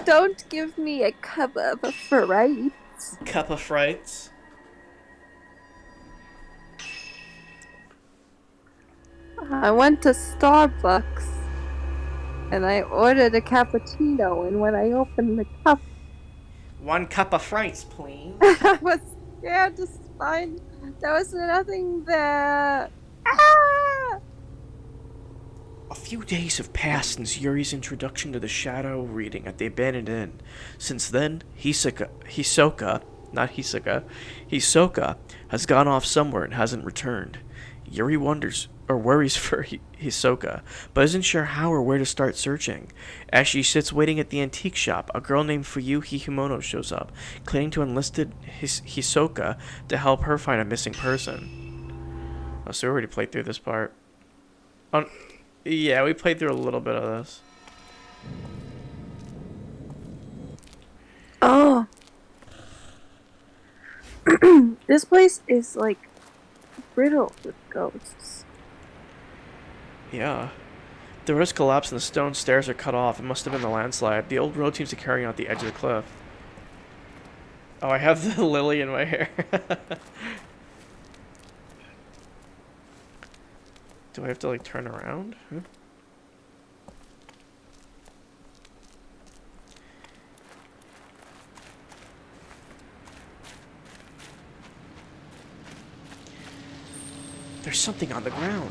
Don't give me a cup of a fright. Cup of frights. I went to Starbucks and I ordered a cappuccino, and when I opened the cup, One cup of frights, please. I was scared to find there was nothing there. Ah! A few days have passed since Yuri's introduction to the shadow reading at the abandoned inn. Since then, Hisoka has gone off somewhere and hasn't returned. Yuri wonders or worries for Hisoka, but isn't sure how or where to start searching. As she sits waiting at the antique shop, a girl named Fuyu Hihimono shows up, claiming to enlisted Hisoka to help her find a missing person. Oh, so we already played through this part. Oh, yeah, we played through a little bit of this. Oh, this place is like riddled with ghosts. Yeah. The roof collapsed and the stone stairs are cut off. It must have been the landslide. The old road seems to carry on at the edge of the cliff. Oh, I have the lily in my hair. Do I have to, like, turn around? Huh? There's something on the ground.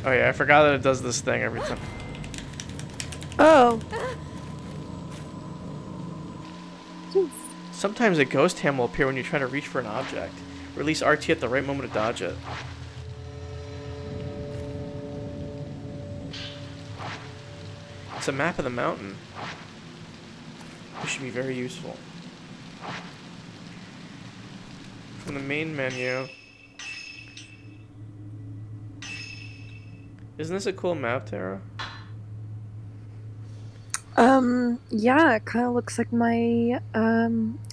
Oh yeah, I forgot that it does this thing every time. Oh, jeez. Sometimes a ghost hand will appear when you try to reach for an object. Release RT at the right moment to dodge it. It's a map of the mountain. This should be very useful. From the main menu. Isn't this a cool map, Tara? Yeah, it kind of looks like my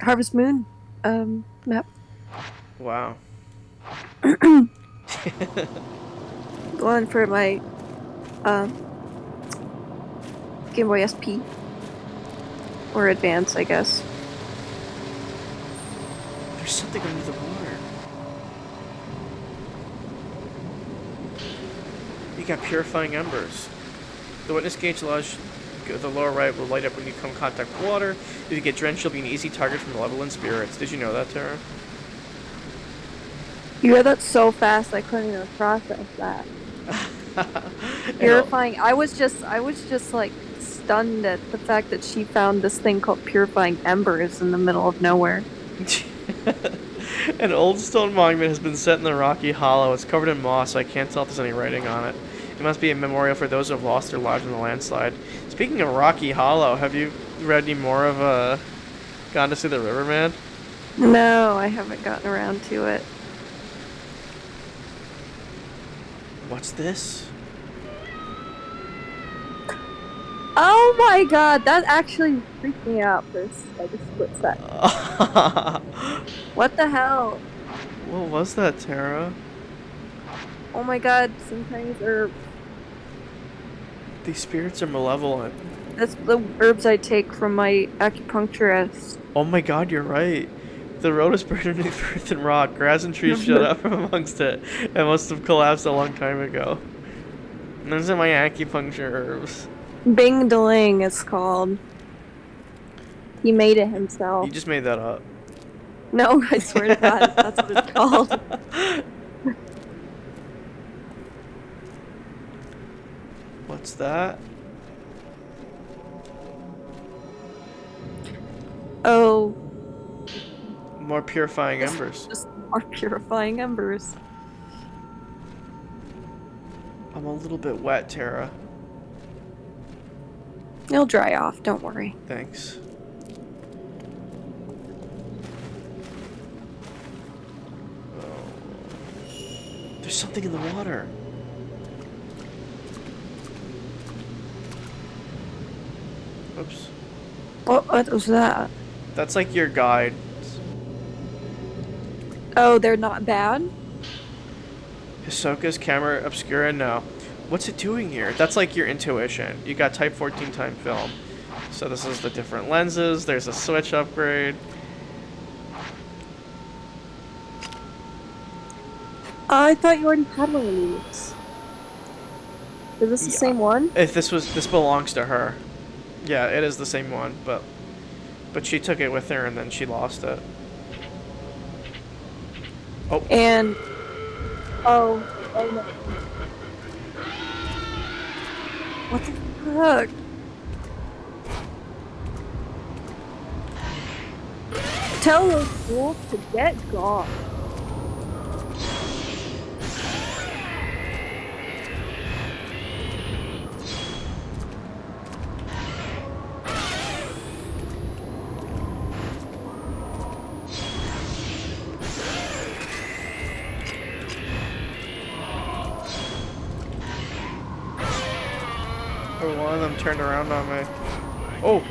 Harvest Moon map. Wow. Going for my um Game Boy SP or Advance, I guess. There's something under the water. You got purifying embers. The witness gauge lodge, the lower right will light up when you come in contact with water. If you get drenched, you'll be an easy target from malevolent spirits. Did you know that, Tara? You read that so fast I couldn't even process that. Purifying. I was just like stunned at the fact that she found this thing called purifying embers in the middle of nowhere. An old stone monument has been set in the rocky hollow. It's covered in moss, so I can't tell if there's any writing on it. It must be a memorial for those who have lost their lives in the landslide. Speaking of Rocky Hollow, have you read any more of Gone to See the Riverman? No, I haven't gotten around to it. What's this? Oh my god, that actually freaked me out for like a split second. What the hell? What was that, Tara? Oh my god, sometimes herbs. These spirits are malevolent. That's the herbs I take from my acupuncturist. Oh my god, you're right. The road is buried underneath earth and rock. Grass and trees shut up from amongst it. It must have collapsed a long time ago. And those are my acupuncture herbs. Bing Deling, it's called. He made it himself. You just made that up. No, I swear to God, that's what it's called. What's that? Oh. More purifying embers. Just more purifying embers. I'm a little bit wet, Tara. It'll dry off, don't worry. Thanks. Oh. There's something in the water. Oops. What was that? That's like your guide. Oh, they're not bad? Hisoka's camera obscura? No. What's it doing here? That's like your intuition. You got type 14 time film. So this is the different lenses. There's a switch upgrade. I thought you already had one of these. Is this the Yeah. same one? If this belongs to her. Yeah, it is the same one, but she took it with her and then she lost it. Oh, And oh, oh no. What the fuck? Tell those fools to get gone. oh, one of them turned around on me. Oh.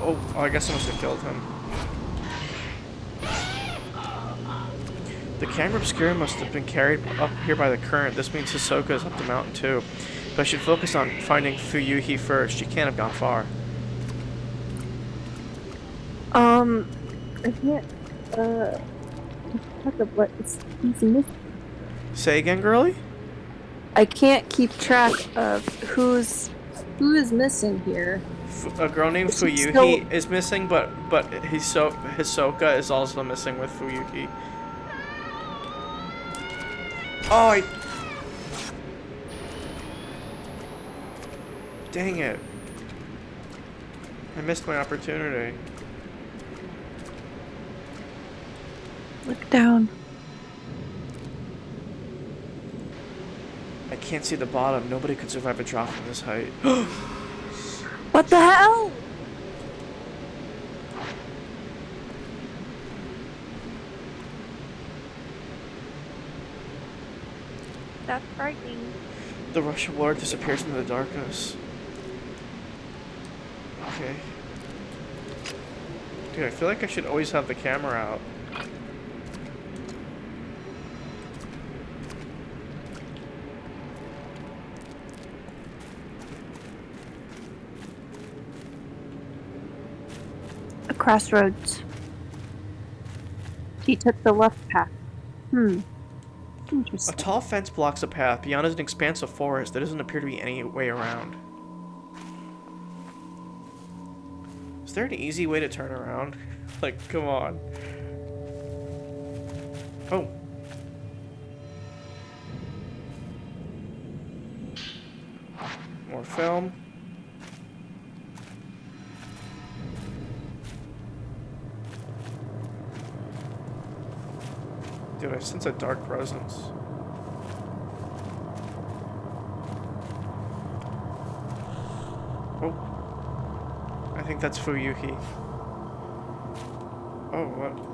Oh, I guess I must have killed him. The camera obscura must have been carried up here by the current. This means Hisoka is up the mountain too. But I should focus on finding Fuyuhi first. She can't have gone far. I can't, talk of what he's missing. Say again, girlie? I can't keep track of who is missing here. A girl named Is he Fuyuhi still- is missing, but Hisoka is also missing with Fuyuhi. Oh, dang it. I missed my opportunity. Look down. I can't see the bottom. Nobody could survive a drop from this height. What the hell? That's frightening. The rush of water disappears into the darkness. Okay. Dude, I feel like I should always have the camera out. A crossroads. He took the left path. A Interesting. tall fence blocks a path. Beyond is an expanse of forest. There doesn't appear to be any way around. Is there an easy way to turn around? Like, come on. Oh. More film. Dude, I sense a dark presence. Oh. I think that's Fuyuhi. Oh, what?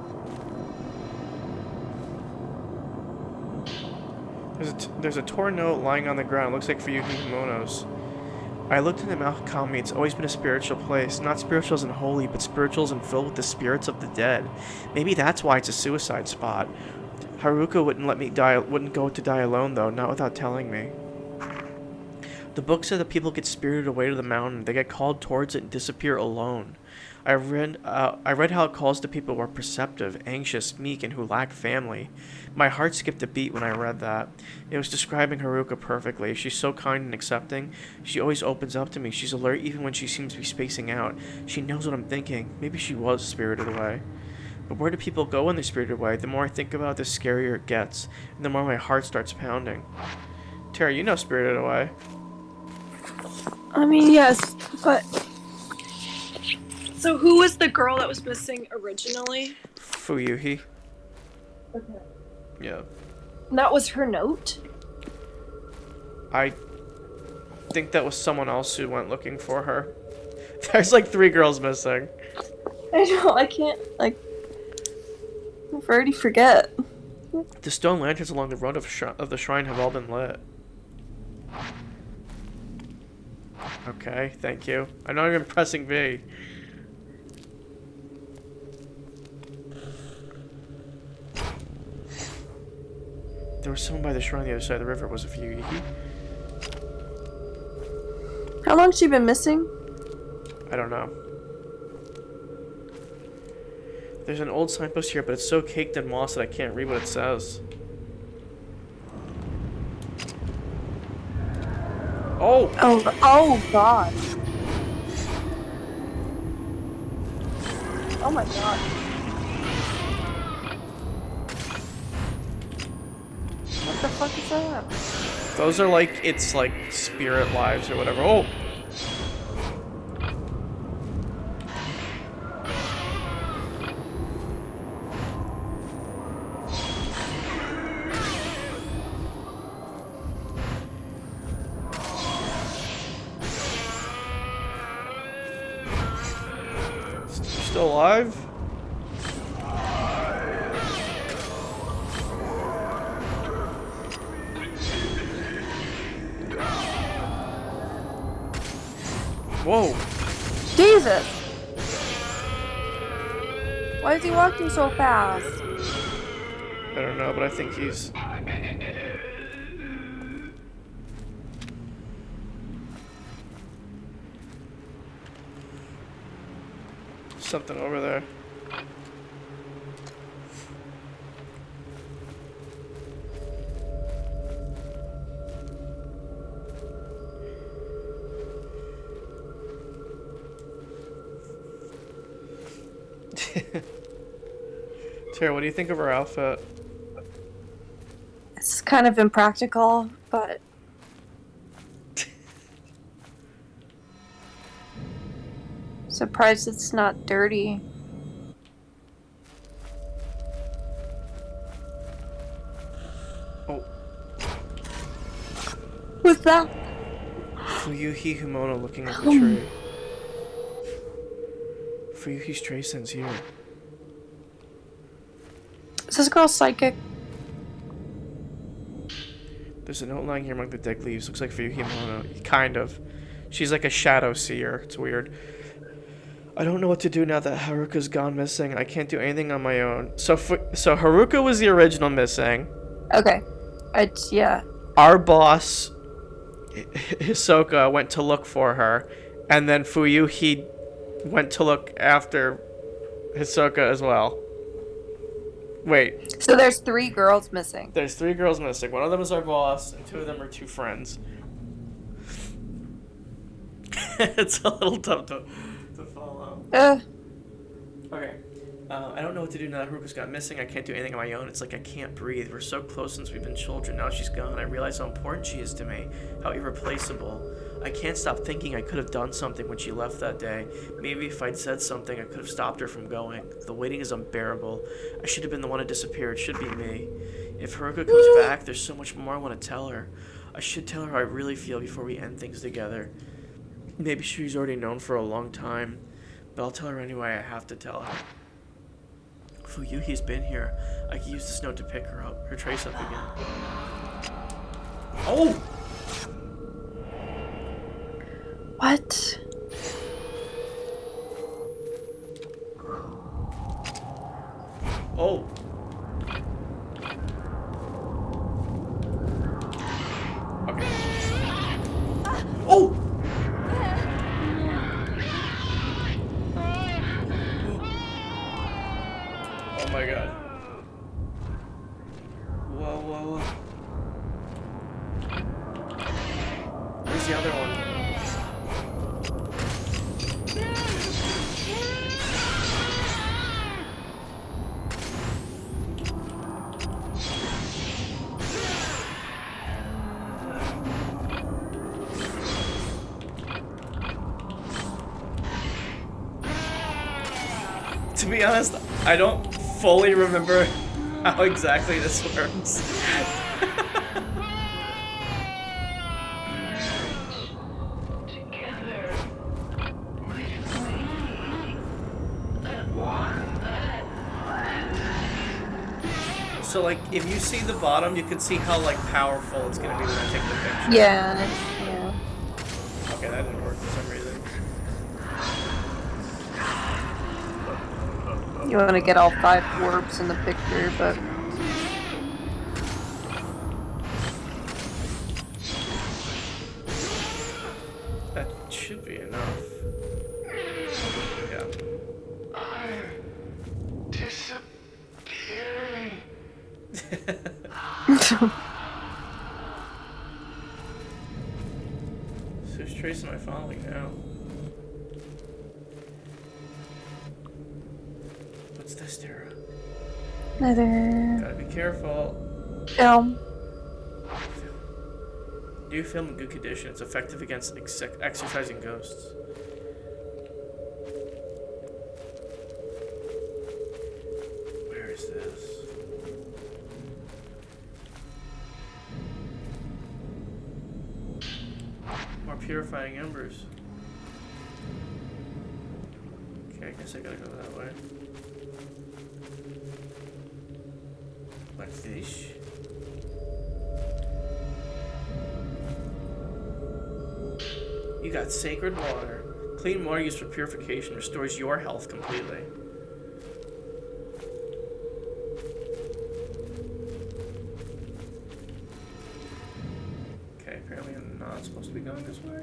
There's a torn note lying on the ground. It looks like Fuyuhi Kimono's. I looked in the Mount Kami. It's always been a spiritual place. Not spiritual as in holy, but spirituals and filled with the spirits of the dead. Maybe that's why it's a suicide spot. Haruka wouldn't go to die alone though, not without telling me. The book said that people get spirited away to the mountain. They get called towards it and disappear alone. I read how it calls to people who are perceptive, anxious, meek, and who lack family. My heart skipped a beat when I read that. It was describing Haruka perfectly. She's so kind and accepting. She always opens up to me. She's alert even when she seems to be spacing out. She knows what I'm thinking. Maybe she was spirited away. But where do people go when they're spirited away? The more I think about it, the scarier it gets, and the more my heart starts pounding. Tara, you know Spirited Away. I mean, yes, but so who was the girl that was missing originally? Fuyuhi. Okay. Yeah. That was her note? I think that was someone else who went looking for her. There's like 3 girls missing. I know, I can't, like, I already forget. The stone lanterns along the road of the shrine have all been lit. Okay, thank you. I'm not even pressing V. There was someone by the shrine on the other side of the river. Was it for you, Yuki? How long's she been missing? I don't know. There's an old signpost here, but it's so caked in moss that I can't read what it says. Oh! Oh God. Oh my God. What the fuck is that? Those are like, it's like spirit lives or whatever. Oh! Still alive? Whoa! Jesus! Why is he walking so fast? I don't know, but I think he's... something over there. Tara, what do you think of her outfit? It's kind of impractical, but surprised it's not dirty. Oh. What's that? Fuyuhi Himono looking at the tree. Fuyuhi's trace ends here. Is this girl psychic? There's a note lying here among the dead leaves. Looks like Fuyuhi Himono. Kind of. She's like a shadow seer. It's weird. I don't know what to do now that Haruka's gone missing. I can't do anything on my own. So Haruka was the original missing. Okay. Yeah. Our boss, Hisoka, went to look for her. And then Fuyuhi went to look after Hisoka as well. Wait. So there's 3 girls missing. There's 3 girls missing. One of them is our boss, and 2 of them are 2 friends. It's a little tough to follow. Okay. I don't know what to do now that Haruka's got missing. I can't do anything on my own. It's like I can't breathe. We're so close since we've been children. Now she's gone. I realize how important she is to me. How irreplaceable. I can't stop thinking I could have done something when she left that day. Maybe if I'd said something, I could have stopped her from going. The waiting is unbearable. I should have been the one who disappeared. It should be me. If Haruka comes back, there's so much more I want to tell her. I should tell her how I really feel before we end things together. Maybe she's already known for a long time, but I'll tell her anyway. I have to tell her. Fuyuhi's been here. I can use this note to pick her up, her trace up again. Oh! What? Oh! Okay. Oh! Oh my god. Whoa, whoa, whoa. Where's the other one? To be honest, I don't fully remember how exactly this works. So like, if you see the bottom, you can see how like powerful it's gonna be when I take the picture. Yeah. Okay, that didn't work for some reason. You want to get all 5 orbs in the picture, but So whose trace am I following now? What's this, Tara? Another Gotta be careful. film. New film in good condition. It's effective against exercising ghosts. Where is this? More purifying embers. Okay, I guess I gotta go that way. What's this? You got sacred water. Clean water used for purification restores your health completely. Okay, apparently I'm not supposed to be going this way.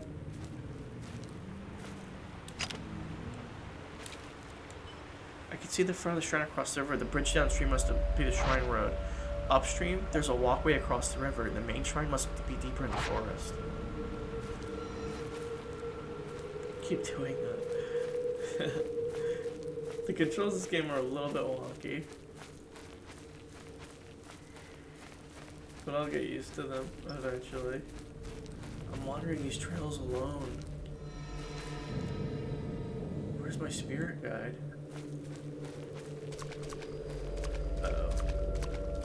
I can see the front of the shrine across the river. The bridge downstream must be the shrine road. Upstream, there's a walkway across the river. The main shrine must be deeper in the forest. Keep doing that. The controls of this game are a little bit wonky, but I'll get used to them eventually. I'm wandering these trails alone. Where's my spirit guide? Uh-oh.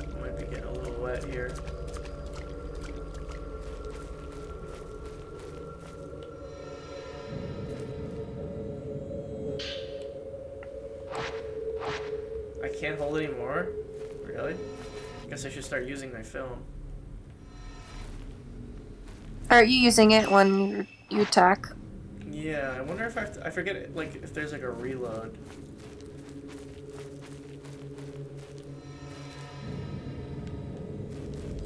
I might be getting a little wet here. I can't hold anymore? Really? Guess I should start using my film. Are you using it when you attack? Yeah, I wonder if I forget it, like if there's like a reload.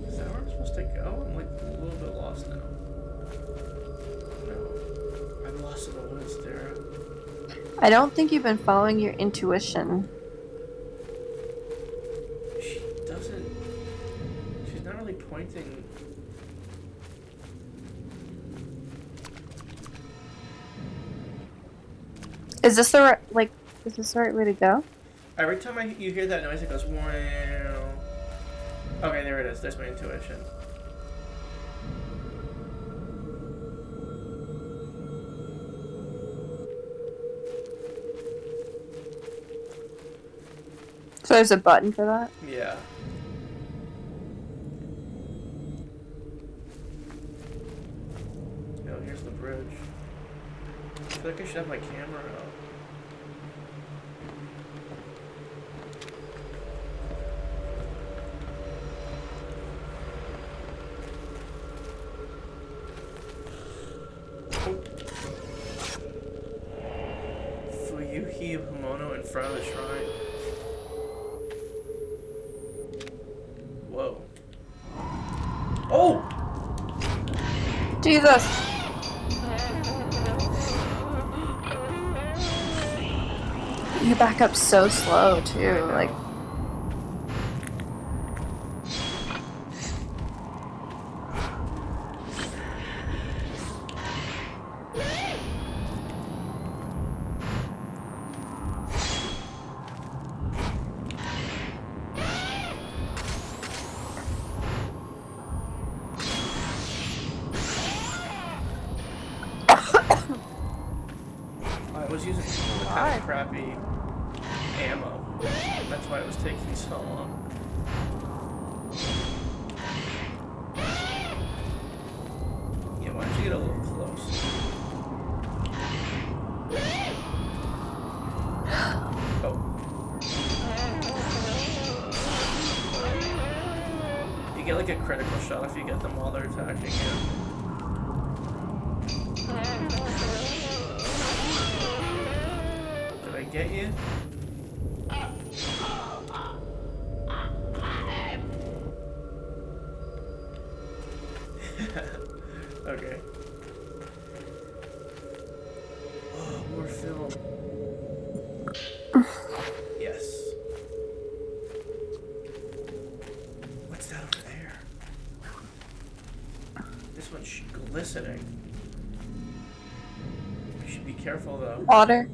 Is that where I'm supposed to go? I'm like a little bit lost now. No, I'm lost in the woods, Tara. I don't think you've been following your intuition. She doesn't. She's not really pointing. Is this the right, is this the right way to go? Every time you hear that noise, it goes wow. Okay, there it is. There's my intuition. So there's a button for that? Yeah. Oh, here's the bridge. I feel like I should have my camera out. Fuyuhi Hamono in front of the shrine. Whoa. Oh! Jesus! You back up so slow too, like. I was using kind of crappy ammo. That's why it was taking so long. Yeah, why don't you get a little close? Oh. You get like a critical shot if you get them while they're attacking you. Did I get you? Okay. Oh, more film. Yes. Water.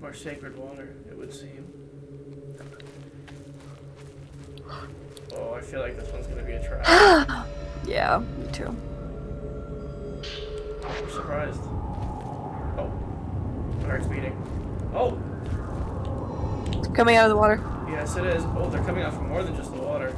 More sacred water, it would seem. Oh, I feel like this one's gonna be a trap. Yeah, me too. I'm surprised. Oh, my heart's beating. Oh, It's coming out of the water. yes it is. Oh, they're coming out from more than just the water.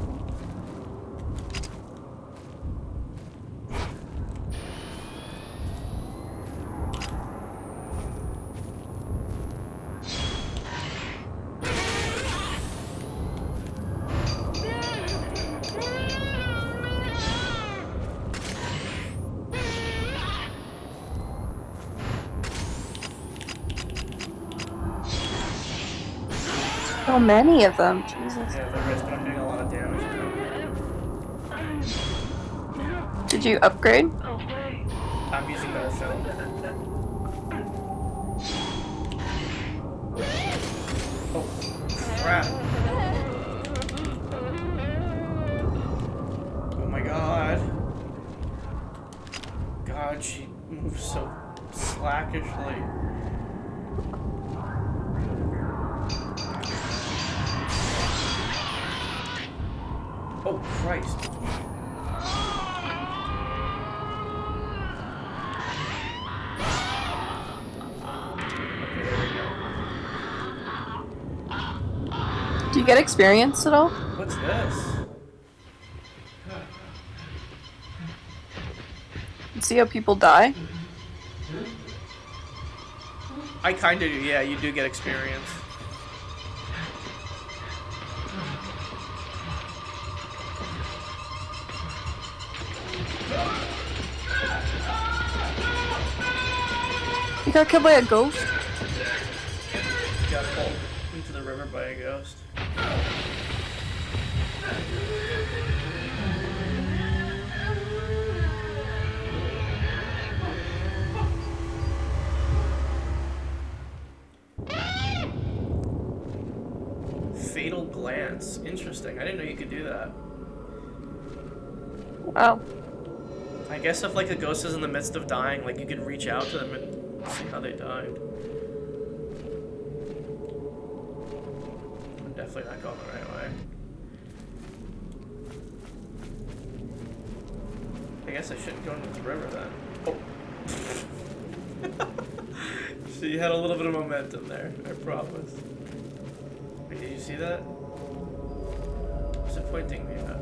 So many of them. Jesus. Yeah, there is, but I'm doing a lot of damage now. Did you upgrade? I'm using better film. Oh, crap. Oh my god. God, she moves so slackishly. Oh, Christ. Okay, there we go. Do you get experience at all? What's this? See how people die? I kinda do, yeah, you do get experience. You got killed by a ghost? Got pulled into the river by a ghost. Fatal glance. Interesting. I didn't know you could do that. Wow. I guess if like a ghost is in the midst of dying, like you could reach out to them and see how they died. I'm definitely not going the right way. I guess I shouldn't go into the river then. Oh. So you had a little bit of momentum there, I promise. Wait, did you see that? What's it pointing me at?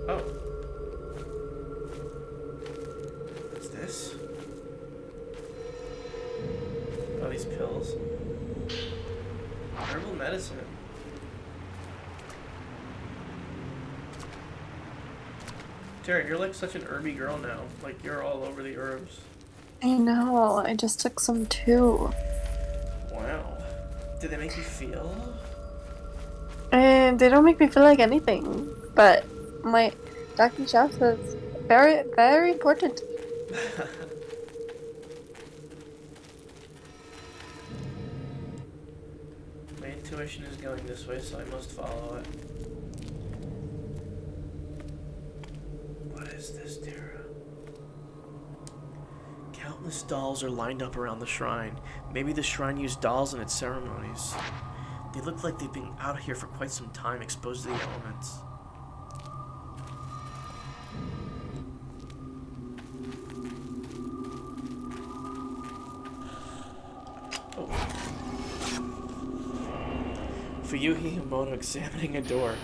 Oh. What's this? Oh, these pills. Herbal medicine. Tara, you're like such an herby girl now. Like, you're all over the herbs. I know. I just took some too. Wow. Did they make you feel? And they don't make me feel like anything. But my Dr. Chef says very, very important. My intuition is going this way, so I must follow it. What is this, Tara? Countless dolls are lined up around the shrine. Maybe the shrine used dolls in its ceremonies. They look like they've been out here for quite some time, exposed to the elements. Oh. Fuyuhi Himono examining a door.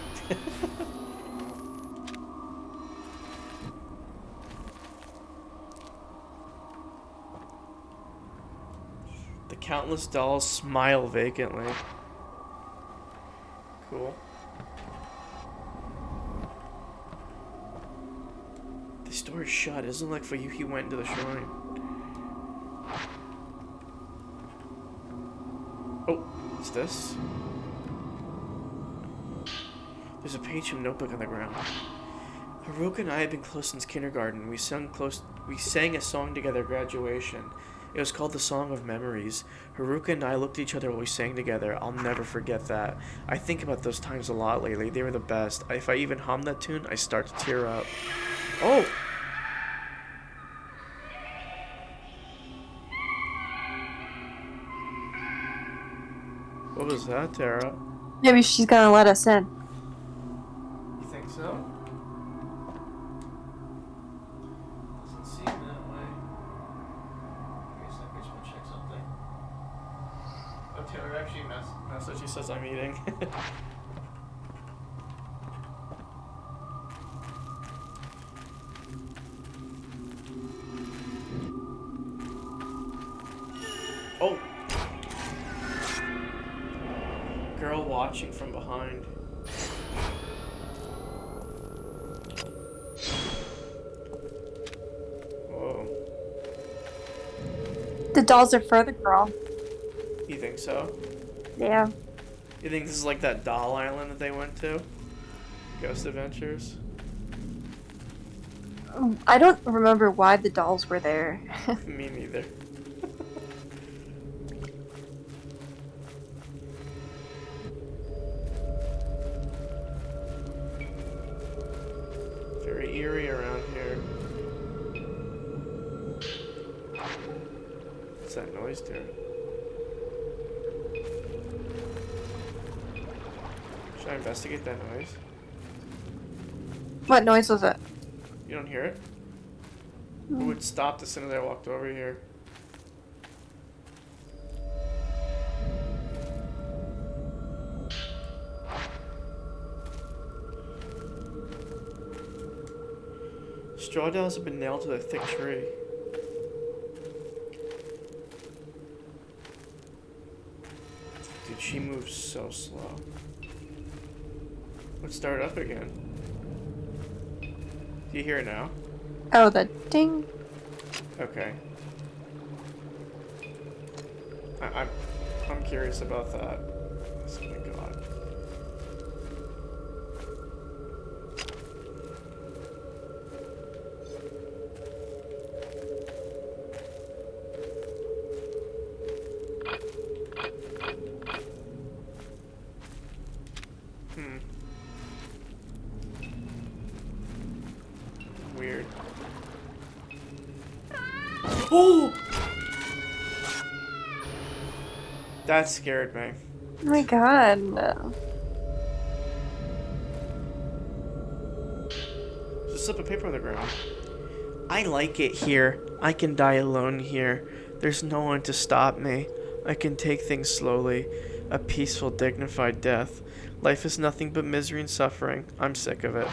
The countless dolls smile vacantly. Cool. This door is shut. It doesn't look like Fuyuhi went into the shrine. Oh, what's this? There's a page from notebook on the ground. Haruka and I have been close since kindergarten. We sang a song together at graduation. It was called the Song of Memories. Haruka and I looked at each other while we sang together. I'll never forget that. I think about those times a lot lately. They were the best. If I even hum that tune, I start to tear up. Oh! What was that, Tara? Maybe she's gonna let us in. You think so? Doesn't seem that way. Give me a second, I just want to check something. Oh, Taylor actually message. He says I'm eating. Oh! Girl watching from behind. Whoa. The dolls are for the girl. You think so? Yeah. You think this is like that doll island that they went to? Ghost Adventures? I don't remember why the dolls were there. Me neither. Very eerie around here. What's that noise, Tara? Should I investigate that noise? What noise was it? You don't hear it? Who would stop as soon as I walked over here? Straw dolls have been nailed to a thick tree. Dude, she moves so slow. Let's start up again. Do you hear it now? Oh, the ding. Okay. I'm curious about that. Oh my god. Weird. Oh! That scared me. Oh my god. No. There's a slip of paper on the ground. I like it here. I can die alone here. There's no one to stop me. I can take things slowly. A peaceful, dignified death. Life is nothing but misery and suffering. I'm sick of it.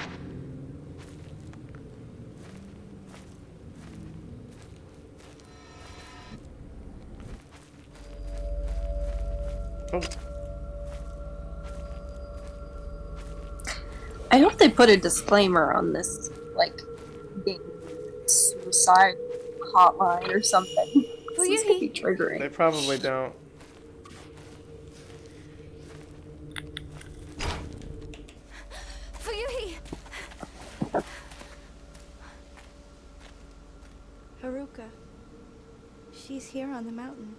Oh. I hope they put a disclaimer on this, like, being suicide hotline or something. This could be triggering. They probably don't. Haruka. She's here on the mountain.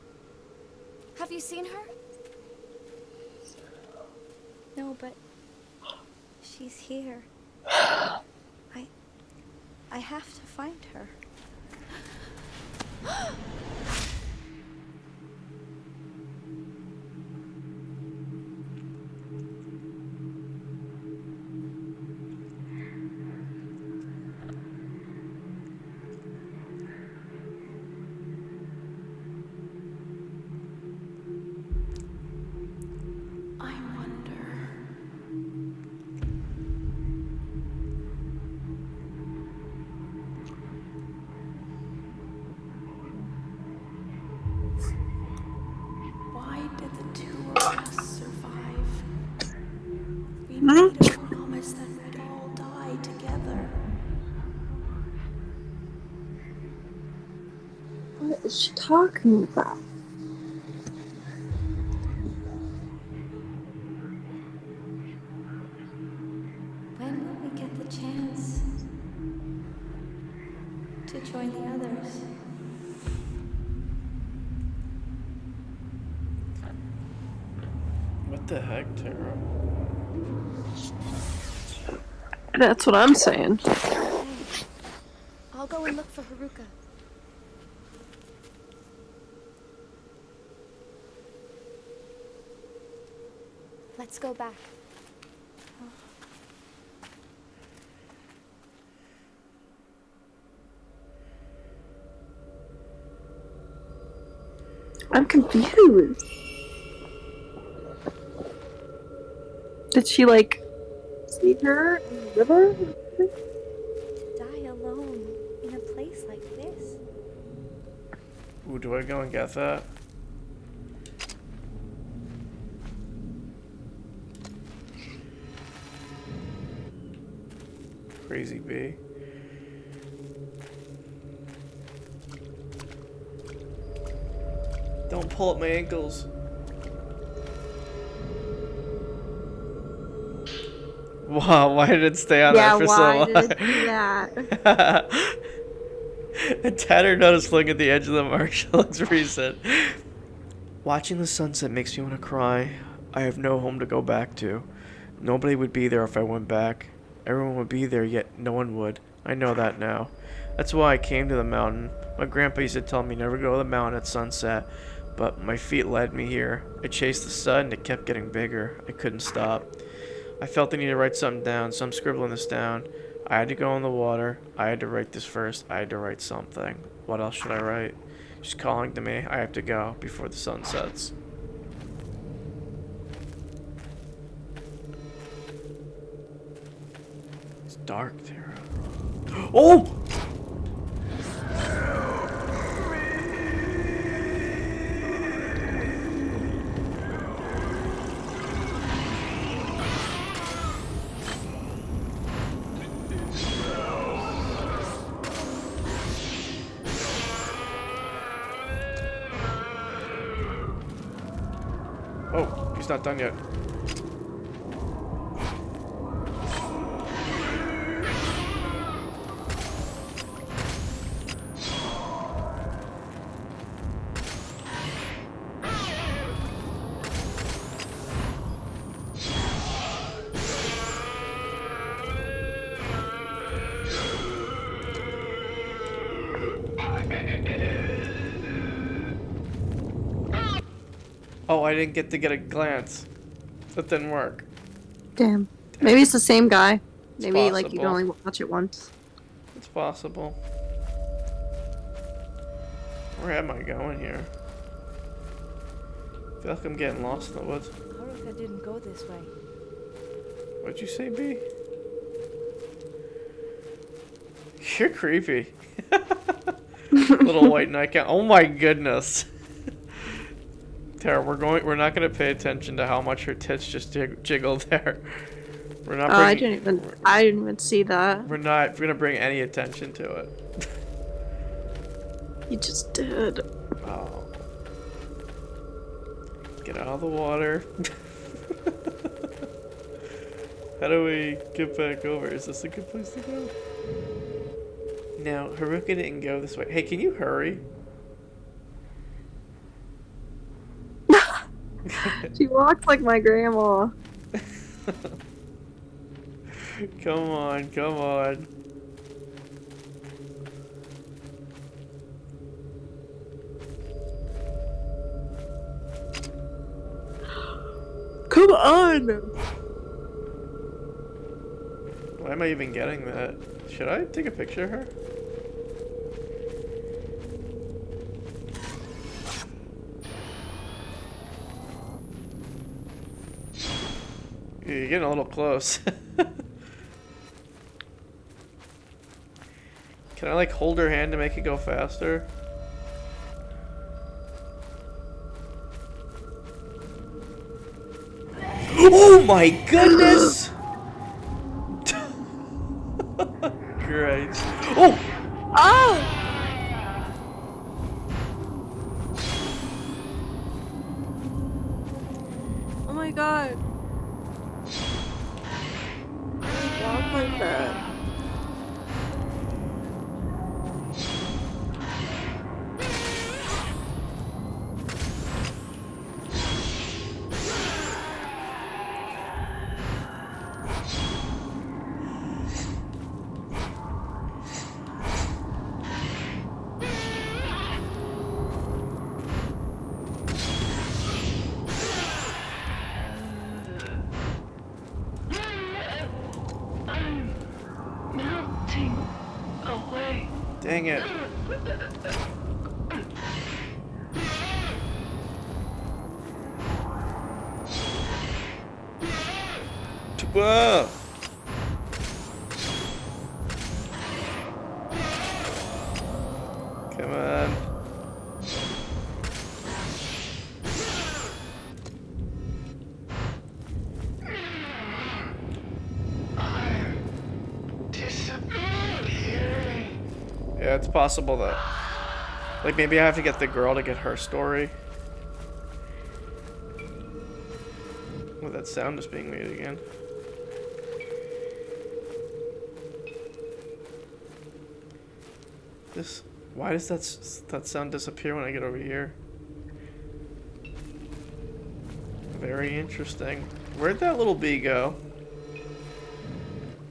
Have you seen her? No, but she's here. I have to find her. made a promise that we'd all die together. What is she talking about? When will we get the chance to join the others? What the heck, Tara? That's what I'm saying. Hey, I'll go and look for Haruka. Let's go back. I'm confused. Did she like see her in the river? To die alone in a place like this. Ooh, do I go and get that? Crazy bee. Don't pull up my ankles. Wow, why did it stay on there for so long? Yeah, why did it do that? And Tanner noticed looking at the edge of the mark. She looks recent. Watching the sunset makes me want to cry. I have no home to go back to. Nobody would be there if I went back. Everyone would be there, yet no one would. I know that now. That's why I came to the mountain. My grandpa used to tell me never go to the mountain at sunset, but my feet led me here. I chased the sun and it kept getting bigger. I couldn't stop. I felt the need to write something down, so I'm scribbling this down. I had to go in the water. I had to write this first. I had to write something. What else should I write? She's calling to me. I have to go before the sun sets. It's dark, Tara. Oh! Oh, he's not done yet. Oh, I didn't get to get a glance. That didn't work. Damn. Maybe it's the same guy. Maybe like you can possible. only watch it once. It's possible. Where am I going here? I feel like I'm getting lost in the woods. Haruka didn't go this way. What'd you say, B? You're creepy. Little white nightgown. Oh my goodness. Tara, we're not gonna pay attention to how much her tits just jiggled there. We're not. I didn't even see that. We're not gonna bring any attention to it. You just did. Oh. Get out of the water. How do we get back over? Is this a good place to go? No, Haruka didn't go this way. Hey, can you hurry? She walks like my grandma. Come on, come on. Come on! Why am I even getting that? Should I take a picture of her? You're getting a little close. Can I like hold her hand to make it go faster? Oh my goodness! Great. Oh! Oh! Oh my god. Walk like that. Dang it. Whoa! Come on. Yeah, it's possible that, like, maybe I have to get the girl to get her story. Oh, that sound is being made again. Why does that sound disappear when I get over here? Very interesting. Where'd that little bee go?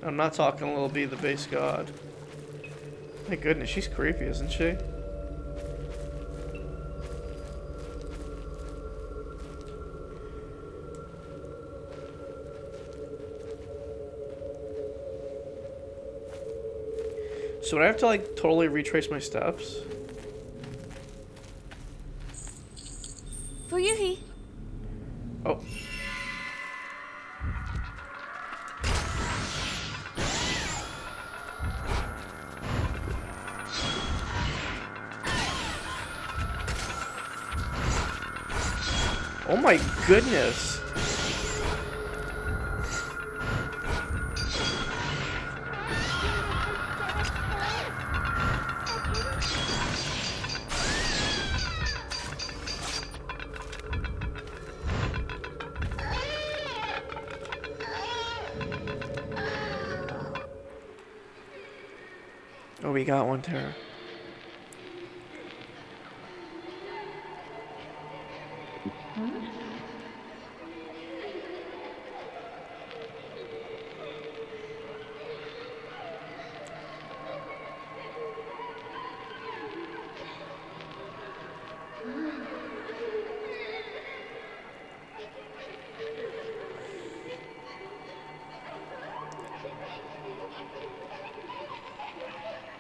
I'm not talking little bee, the base god. My goodness, she's creepy, isn't she? So would I have to, like, totally retrace my steps? Fuyuhi. Oh. Oh my goodness. Oh, we got one, Tara.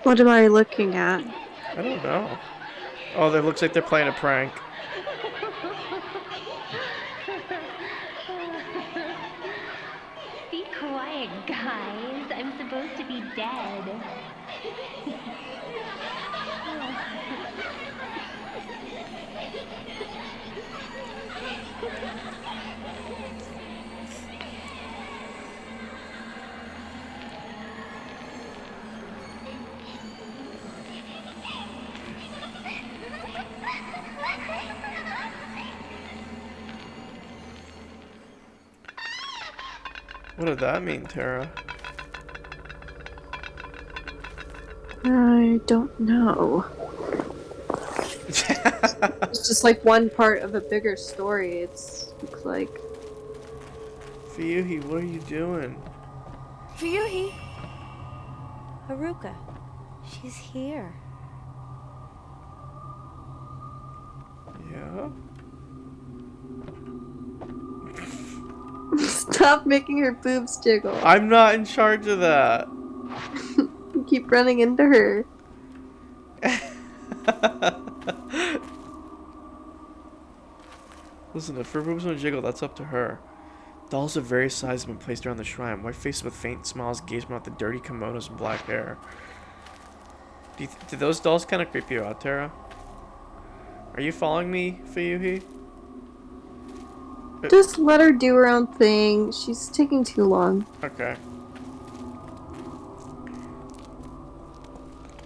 What am I looking at? I don't know. Oh, that looks like they're playing a prank. Be quiet, guys. I'm supposed to be dead. What did that mean, Tara? I don't know. It's just like one part of a bigger story. Looks like. Fuyuhi, what are you doing? Fuyuhi. Haruka. She's here. Yeah? Stop making her boobs jiggle. I'm not in charge of that. You keep running into her. Listen, if her boobs want to jiggle, that's up to her. Dolls of various sizes have been placed around the shrine. White faces with faint smiles gaze from out the dirty kimonos and black hair. Do those dolls kind of creep you out, Tara? Are you following me, Fuyuhi? Just let her do her own thing. She's taking too long. Okay.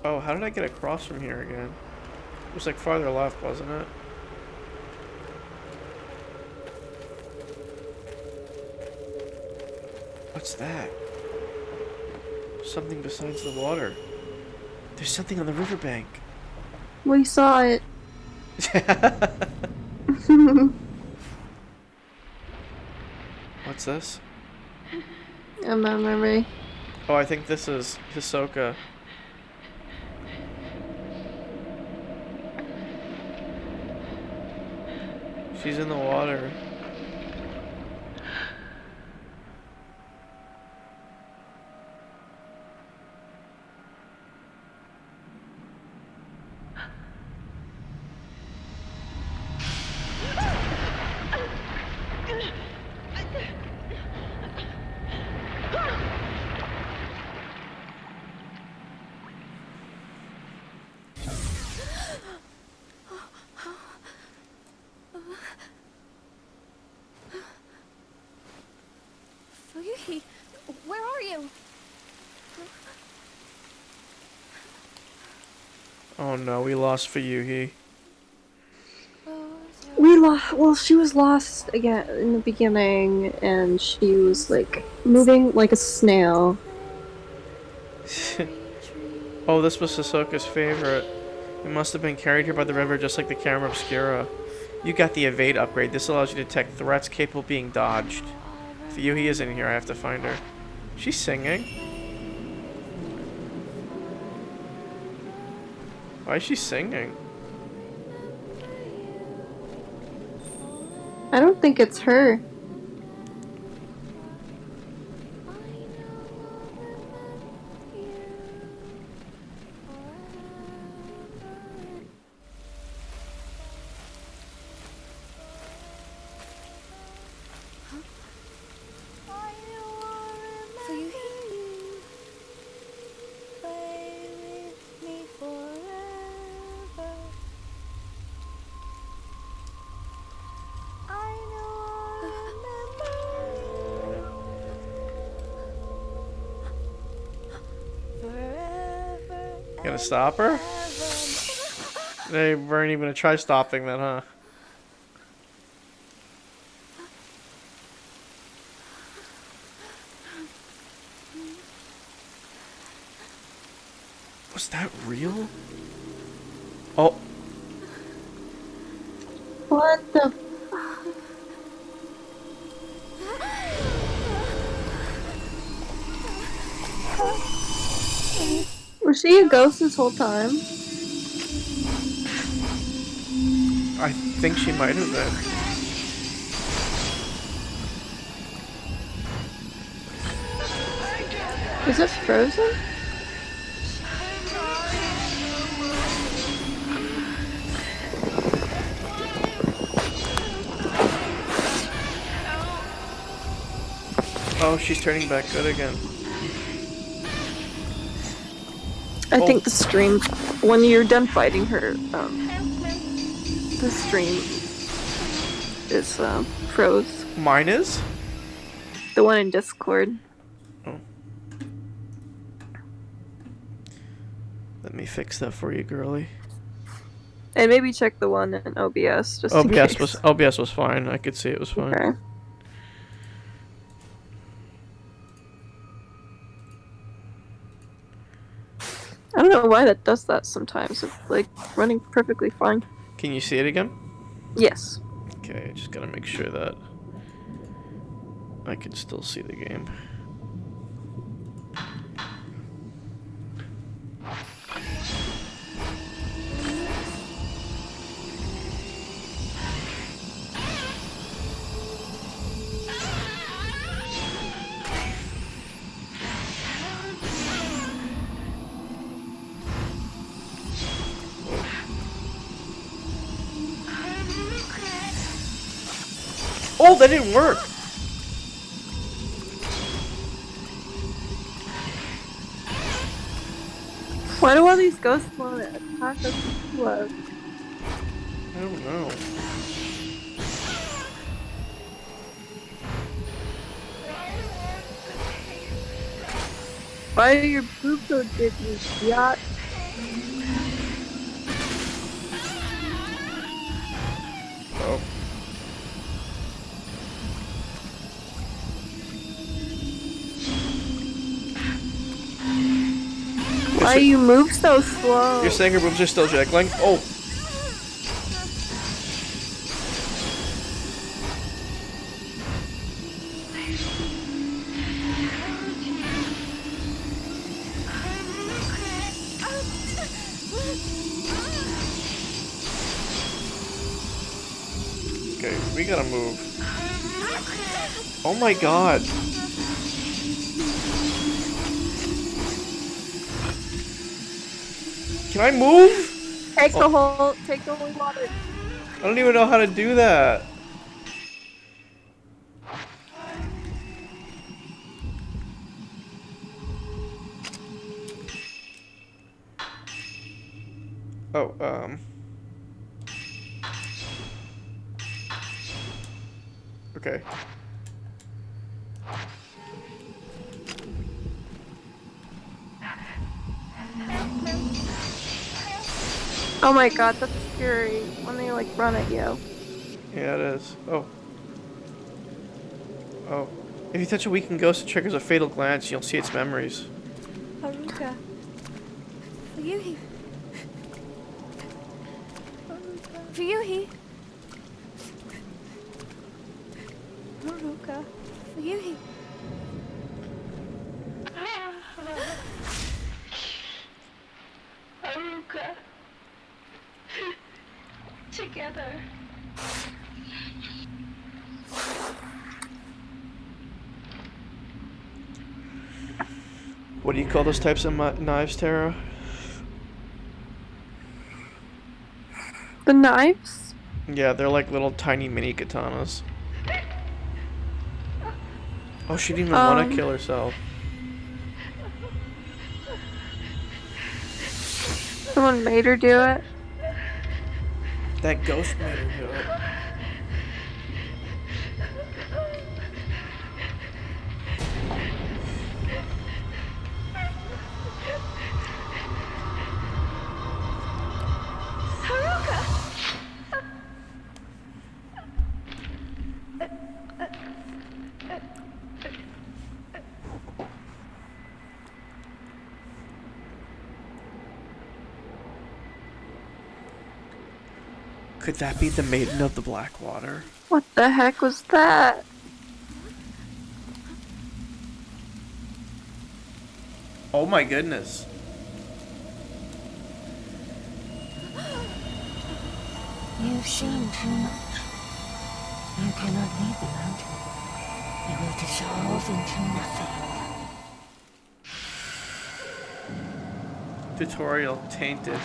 Oh, how did I get across from here again? It was like farther left, wasn't it? What's that? Something besides the water. There's something on the riverbank. We saw it. What's this? I'm on my way. Oh, I think this is Hisoka. She's in the water. Fuyuhi, where are you? Oh no, we lost Fuyuhi. We lost. Well, she was lost again in the beginning, and she was like moving like a snail. Oh, this was Hisoka's favorite. It must have been carried here by the river just like the camera obscura. You got the evade upgrade. This allows you to detect threats capable of being dodged. Fuyuhi is in here. I have to find her. She's singing. Why is she singing? I don't think it's her. Gonna stop her? They weren't even gonna try stopping that, huh? Was that real? Oh. What the? Was she a ghost this whole time? I think she might have been. Is it frozen? Oh, she's turning back good again. I think the stream, when you're done fighting her, the stream is froze. Mine is? The one in Discord. Oh. Let me fix that for you, girly. And maybe check the one in OBS just in case. OBS was fine. I could see it was fine. Okay. I don't know why that does that sometimes. It's like running perfectly fine. Can you see it again? Yes. Okay, just gotta make sure that I can still see the game. Oh, that didn't work! Why do all these ghosts want to attack us? What? I don't know. Why are your boobs so big, you yacht? Oh. Why you move so slow? You're saying her boobs are still jiggling? Oh. Okay, we gotta move. Oh my god. Can I move? Take the holy water. I don't even know how to do that. Oh, okay. Oh my god, that's scary when they like run at you. Yeah, it is. Oh. Oh. If you touch a weakened ghost, it triggers a fatal glance. You'll see its memories. Haruka. Ryuhi. Ryuhi. Haruka. Ryuhi. Haruka. Together. What do you call those types of knives, Tara? The knives? Yeah, they're like little tiny mini katanas. Oh, she didn't even want to kill herself. Someone made her do it. That ghost made her do it. Could that be the Maiden of the Blackwater? What the heck was that? Oh my goodness. You've seen too much. You cannot leave the mountain. You will dissolve into nothing. Tutorial. Tainted.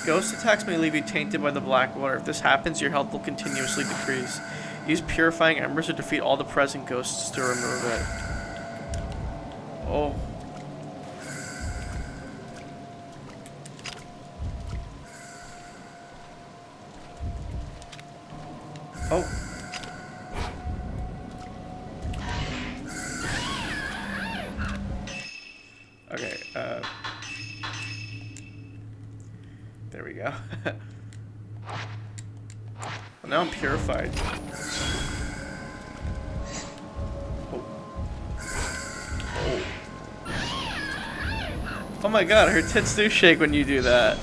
Ghost attacks may leave you tainted by the Blackwater. If this happens, your health will continuously decrease. Use purifying embers to defeat all the present ghosts to remove it. Oh. Oh. Okay, there we go. Well, now I'm purified. Oh. Oh. Oh my god, her tits do shake when you do that.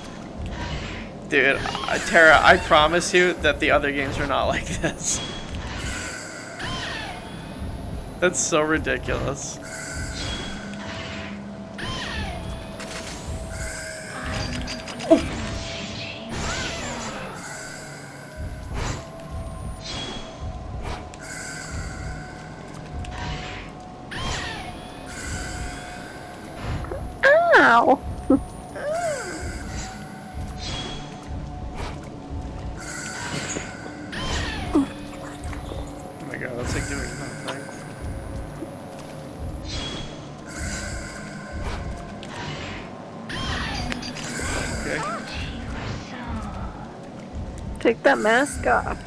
Dude, Tara, I promise you that the other games are not like this. That's so ridiculous. Ow! Oh my god, that's like doing nothing. Okay. Take that mask off.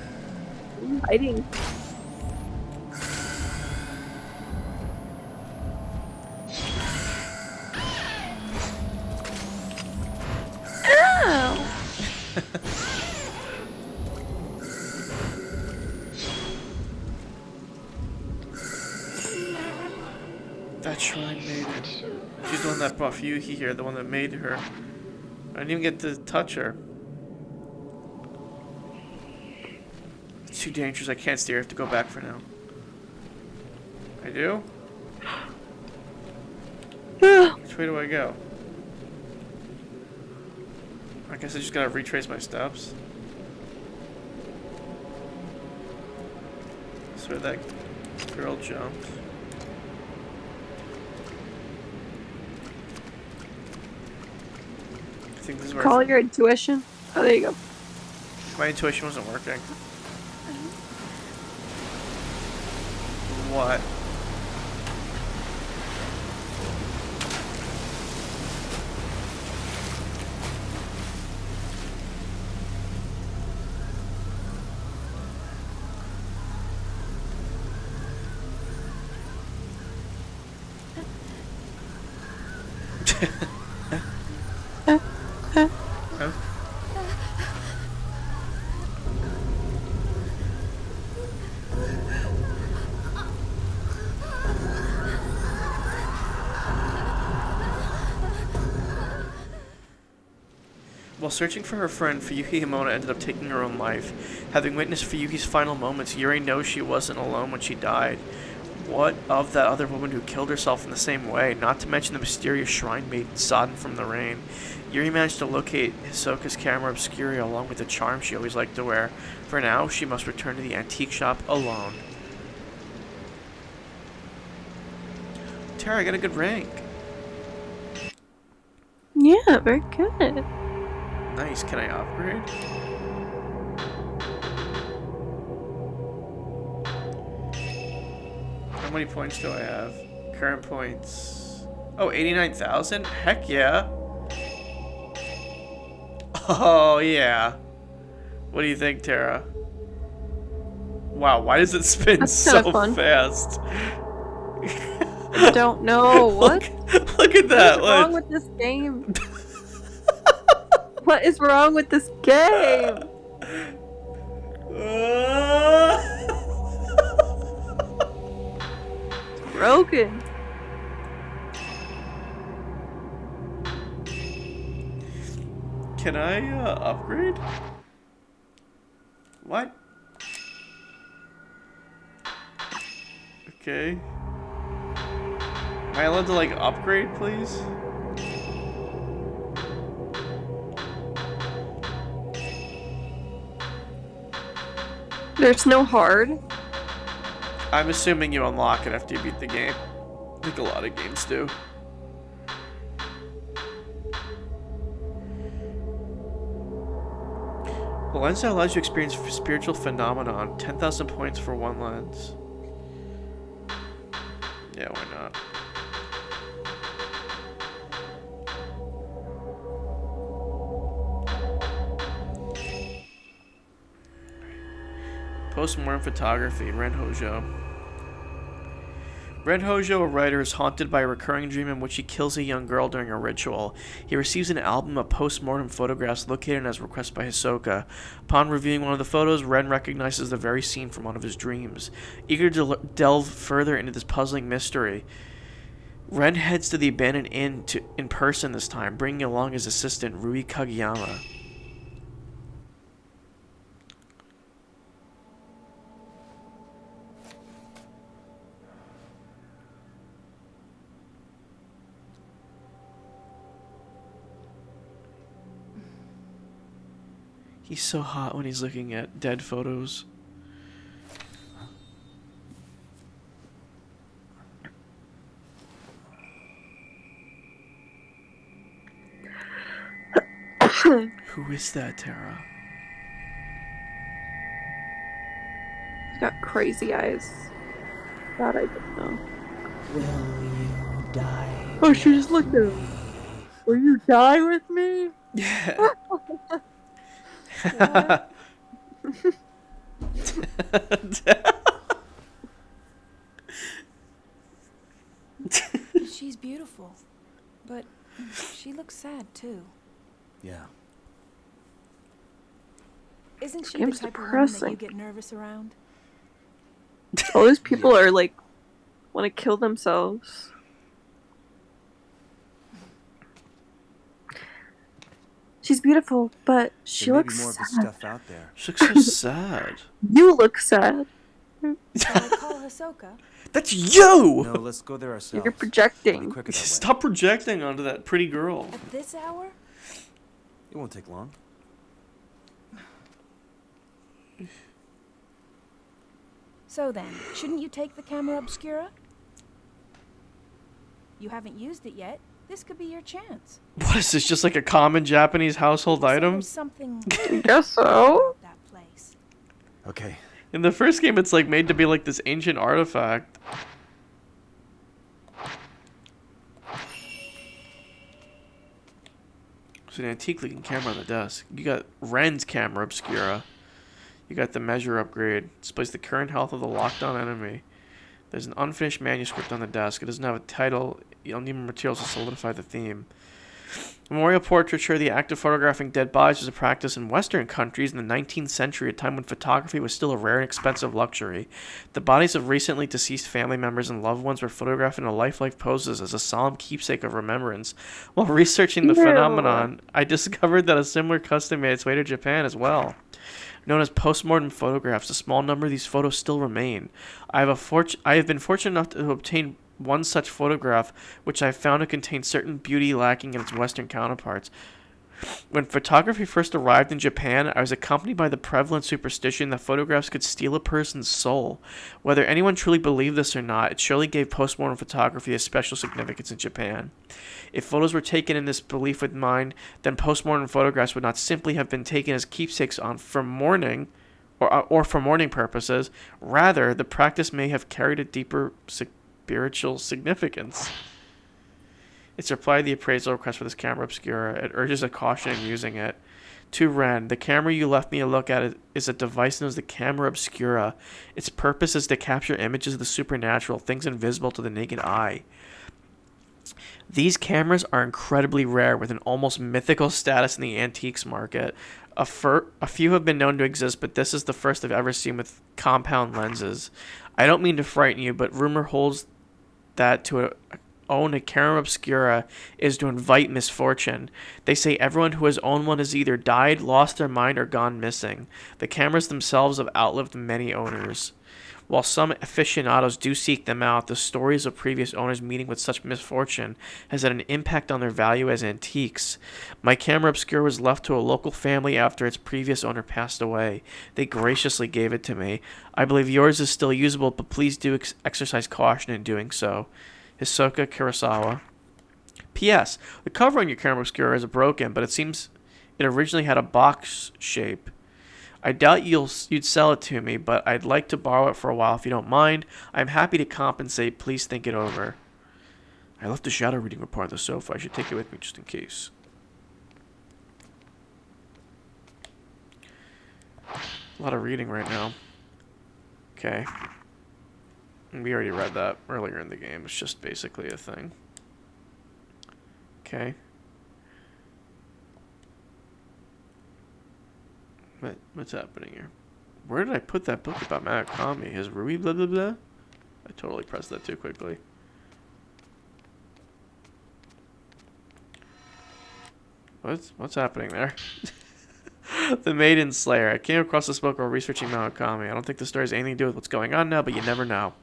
I'm hiding. Ow! That shrine maiden. She's the one that brought Yuhi here, the one that made her. I didn't even get to touch her. It's too dangerous, I can't stay here, I have to go back for now. I do? Which way do I go? I guess I just gotta retrace my steps. That's where that girl jumped. I think this is where Call your intuition. Oh, there you go. my intuition wasn't working. What? Huh? While searching for her friend, Fuyuki Himona ended up taking her own life. Having witnessed Fuyuki's final moments, Yuri knows she wasn't alone when she died. What of that other woman who killed herself in the same way, not to mention the mysterious shrine maiden sodden from the rain? Yuri managed to locate Hisoka's camera obscura along with the charm she always liked to wear. For now, she must return to the antique shop alone. Tara, I got a good rank. Yeah, very good. Nice. Can I upgrade? How many points do I have? Current points. Oh, 89,000? Heck yeah. Oh, yeah. What do you think, Tara? Wow, why does it spin That's so kinda fun. fast? I don't know. What? Look at that. What's wrong with this game? What is wrong with this game? Broken. Can I upgrade? What? Okay. Am I allowed to like upgrade, please? There's no hard. I'm assuming you unlock it after you beat the game. Like a lot of games do. The lens that allows you to experience spiritual phenomenon. 10,000 points for one lens. Yeah, why not? Postmortem photography, Ren Hojo. Ren Hojo, a writer, is haunted by a recurring dream in which he kills a young girl during a ritual. He receives an album of post-mortem photographs located as requested by Hisoka. Upon reviewing one of the photos, Ren recognizes the very scene from one of his dreams. Eager to delve further into this puzzling mystery, Ren heads to the abandoned inn in person this time, bringing along his assistant, Rui Kageyama. He's so hot when he's looking at dead photos. Who is that, Tara? He's got crazy eyes. That I didn't know. Will you die? Oh, she just looked at him. Will you die with me? Yeah. She's beautiful, but she looks sad too. Yeah. Isn't she Game's the type of woman depressing. that you get nervous around? All these people are like, want to kill themselves. She's beautiful, but she There may looks be more of this sad. stuff out there. She looks so sad. You look sad. Shall I call Hisoka? That's you! No, let's go there ourselves. You're It'll be projecting. quicker that way. Stop projecting onto that pretty girl. At this hour? It won't take long. So then, shouldn't you take the camera obscura? You haven't used it yet. This could be your chance. What is this, just like a common Japanese household Also, item? there's something I guess so. about that place. Okay. In the first game, it's like made to be like this ancient artifact. There's an antique looking camera on the desk. You got Ren's camera obscura. You got the measure upgrade. Displays the current health of the lockdown enemy. There's an unfinished manuscript on the desk. It doesn't have a title. You'll need materials to solidify the theme. Memorial portraiture, the act of photographing dead bodies, was a practice in Western countries in the 19th century, a time when photography was still a rare and expensive luxury. The bodies of recently deceased family members and loved ones were photographed in lifelike poses as a solemn keepsake of remembrance. While researching the phenomenon, I discovered that a similar custom made its way to Japan as well. Known as postmortem photographs, a small number of these photos still remain. I have been fortunate enough to obtain one such photograph, which I found to contain certain beauty lacking in its Western counterparts. When photography first arrived in Japan, I was accompanied by the prevalent superstition that photographs could steal a person's soul. Whether anyone truly believed this or not, it surely gave postmortem photography a special significance in Japan. If photos were taken in this belief in mind, then postmortem photographs would not simply have been taken as keepsakes for mourning, or for mourning purposes. Rather, the practice may have carried a deeper spiritual significance. It's reply to the appraisal request for this camera obscura. It urges a caution in using it. To Ren, the camera you left me to look at is a device known as the camera obscura. Its purpose is to capture images of the supernatural, things invisible to the naked eye. These cameras are incredibly rare, with an almost mythical status in the antiques market. A few have been known to exist, but this is the first I've ever seen with compound lenses. I don't mean to frighten you, but rumor holds that to own a camera obscura is to invite misfortune. They say everyone who has owned one has either died, lost their mind, or gone missing. The cameras themselves have outlived many owners. While some aficionados do seek them out, the stories of previous owners meeting with such misfortune has had an impact on their value as antiques. My camera obscura was left to a local family after its previous owner passed away. They graciously gave it to me. I believe yours is still usable, but please do exercise caution in doing so. Hisoka Kurosawa. P.S. The cover on your camera obscura is broken, but it seems it originally had a box shape. I doubt you'd sell it to me, but I'd like to borrow it for a while if you don't mind. I'm happy to compensate. Please think it over. I left the shadow reading report on the sofa. I should take it with me just in case. A lot of reading right now. Okay. We already read that earlier in the game. It's just basically a thing. Okay. What's happening here? Where did I put that book about Murakami? His Rui blah blah blah? I totally pressed that too quickly. What's happening there? The Maiden Slayer. I came across this book while researching Murakami. I don't think the story has anything to do with what's going on now, but you never know.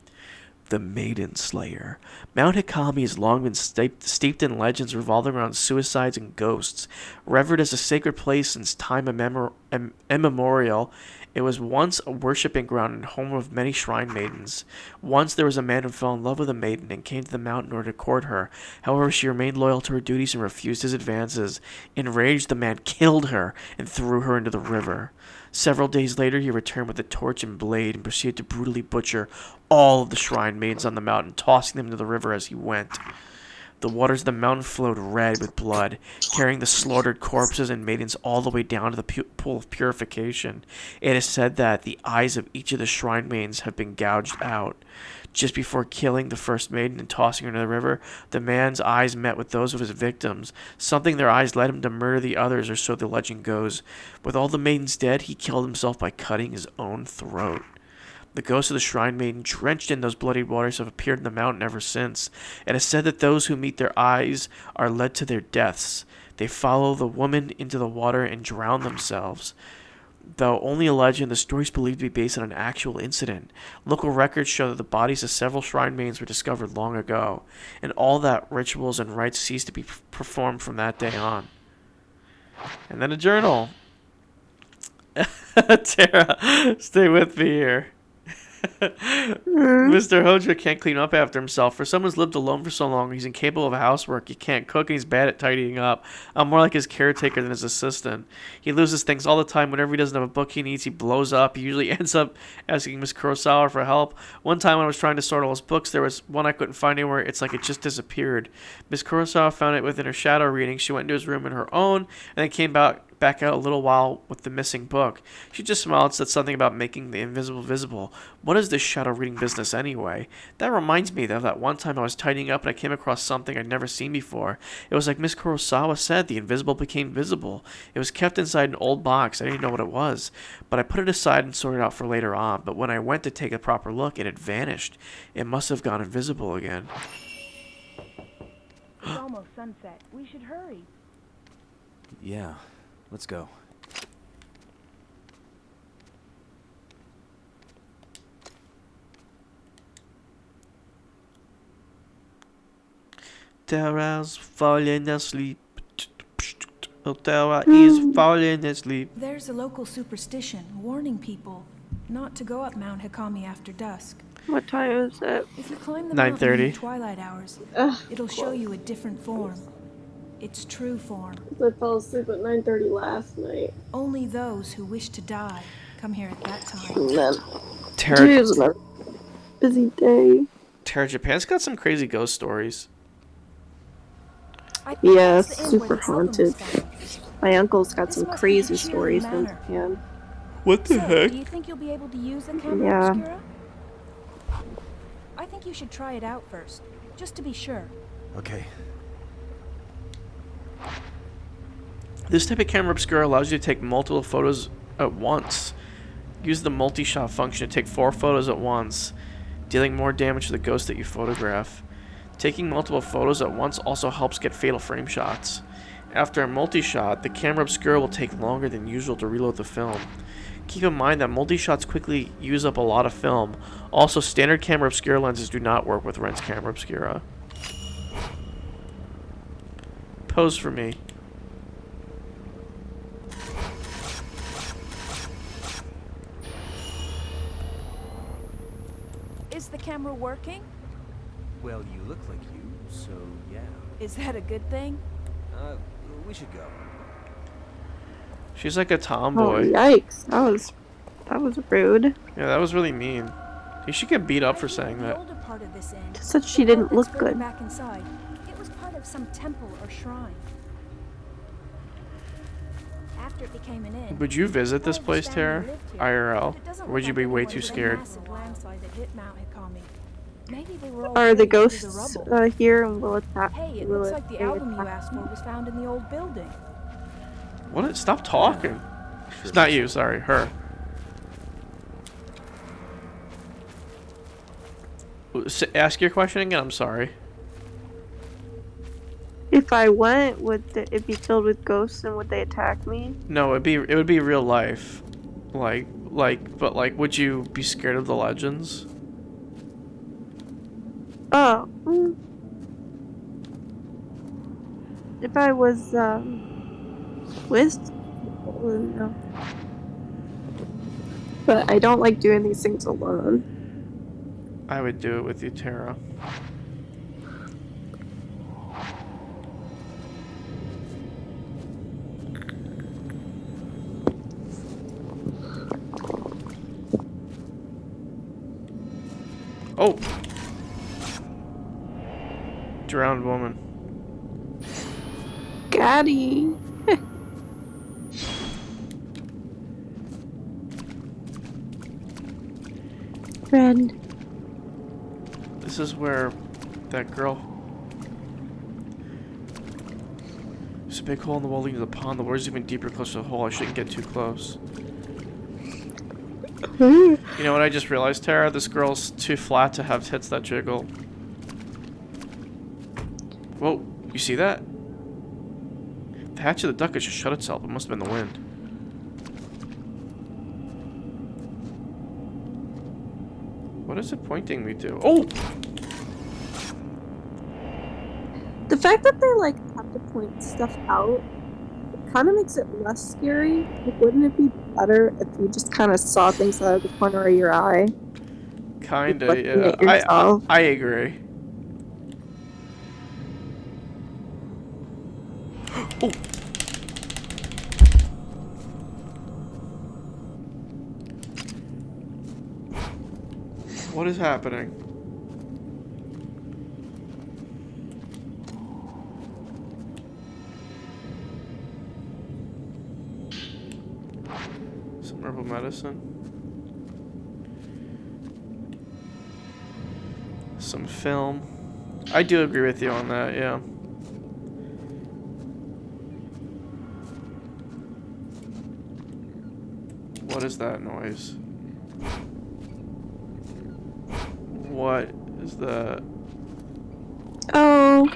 The Maiden Slayer. Mount Hikami has long been steeped in legends revolving around suicides and ghosts. Revered as a sacred place since time immemorial, it was once a worshipping ground and home of many shrine maidens. Once there was a man who fell in love with a maiden and came to the mountain in order to court her. However, she remained loyal to her duties and refused his advances. Enraged, the man killed her and threw her into the river. Several days later, he returned with a torch and blade and proceeded to brutally butcher all of the shrine maidens on the mountain, tossing them into the river as he went. The waters of the mountain flowed red with blood, carrying the slaughtered corpses and maidens all the way down to the pool of purification. It is said that the eyes of each of the shrine maidens have been gouged out. Just before killing the first maiden and tossing her into the river, the man's eyes met with those of his victims. Something in their eyes led him to murder the others, or so the legend goes. With all the maidens dead, he killed himself by cutting his own throat. The ghosts of the shrine maiden, drenched in those bloodied waters, have appeared in the mountain ever since. It is said that those who meet their eyes are led to their deaths. They follow the woman into the water and drown themselves. Though only a legend, the story is believed to be based on an actual incident. Local records show that the bodies of several shrine maidens were discovered long ago, and all that rituals and rites ceased to be performed from that day on. And then a journal. Tara, stay with me here. Mr. Hojo can't clean up after himself. For someone who's lived alone for so long, he's incapable of housework. He can't cook, and he's bad at tidying up. I'm more like his caretaker than his assistant. He loses things all the time. Whenever he doesn't have a book he needs, he blows up. He usually ends up asking Miss Kurosawa for help. One time when I was trying to sort all his books, there was one I couldn't find anywhere. It's like it just disappeared. Miss Kurosawa found it within her shadow reading. She went into his room in her own, and then came back back out a little while with the missing book. She just smiled and said something about making the invisible visible. What is this shadow reading business anyway? That reminds me of that one time I was tidying up and I came across something I'd never seen before. It was like Miss Kurosawa said, the invisible became visible. It was kept inside an old box. I didn't know what it was, but I put it aside and sorted it out for later on. But when I went to take a proper look, it had vanished. It must have gone invisible again. It's almost sunset. We should hurry. Yeah, let's go. Tara's falling asleep. Tara is falling asleep. There's a local superstition warning people not to go up Mount Hikami after dusk. What time is it? If you climb the mountain 9:30. in the twilight hours, it'll show you a different form. Its true form. I fell asleep at 9:30 last night. Only those who wish to die come here at that time. And then Tara, today's a busy day. Japan's got some crazy ghost stories. I think Yeah, that's the inn where super the album was haunted. found. My uncle's got This some must be crazy the Cheery stories from Manor. Japan. What the So, heck? do you think you'll be able to use the camera Yeah. obscura? I think you should try it out first, just to be sure. Okay. This type of camera obscura allows you to take multiple photos at once. Use the multi-shot function to take 4 photos at once, dealing more damage to the ghost that you photograph. Taking multiple photos at once also helps get fatal frame shots. After a multi-shot, the camera obscura will take longer than usual to reload the film. Keep in mind that multi-shots quickly use up a lot of film. Also, standard camera obscura lenses do not work with Ren's camera obscura. Pose for me. Is the camera working? Well, you look like you, so yeah. Is that a good thing? We should go. She's like a Oh tomboy. yikes! That was rude. Yeah, that was really mean. You should get beat up for saying The that. older part of this inn, Said she the didn't part look that's further good. back inside, it was part of some temple or shrine. After it became an inn, Would you visit this all the place, family Tara? lived here, IRL? but it doesn't Or look would you like be way anyone too with a scared? massive landslide that hit Mount Hikami. Maybe they were all Are the buried under ghosts rubble. here and will attack? Hey, it will looks like the they album you attack asked me? for was found in the old building. What? Stop talking. Sure. It's not you, sorry, her. Ask your question again, I'm sorry. If I went, would it be filled with ghosts and would they attack me? No, it would be real life. But would you be scared of the legends? Oh. If I was with, no. But I don't like doing these things alone. I would do it with you, Tara. Oh! Drowned woman. Gaddy. Friend. This is where that girl... There's a big hole in the wall leading to the pond. The water's even deeper close to the hole. I shouldn't get too close. You know what I just realized, Tara? This girl's too flat to have tits that jiggle. Whoa, you see that? The hatch of the duck has just shut itself. It must have been the wind. What is it pointing me to? Oh! The fact that they like have to point stuff out kind of makes it less scary. Like, wouldn't it be better if you just kind of saw things out of the corner of your eye? Kinda, Looking yeah. at yourself. I agree. Oh! What is happening? medicine. Some film. I do agree with you on that, yeah. What is that noise? What is that? Oh.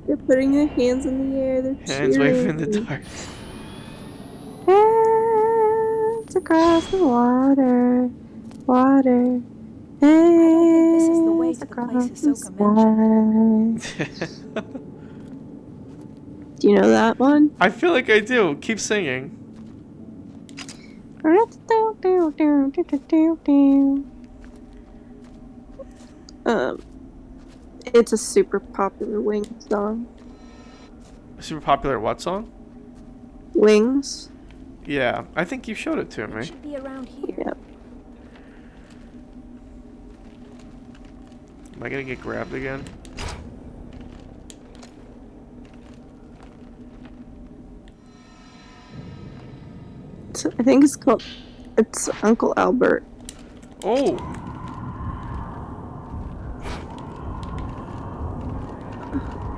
They're putting their hands in the air. They're Hands waving in the dark. Hands across the water. Water. I don't think this is the way Hands to the across place the Hisoka mentioned. sky. Do you know that one? I feel like I do. Keep singing. It's a super popular Wings song. Super popular what song? Wings. Yeah, I think you showed it to It me. should be around here. Yep. Am I gonna get grabbed again? I think it's called. It's Uncle Albert. Oh!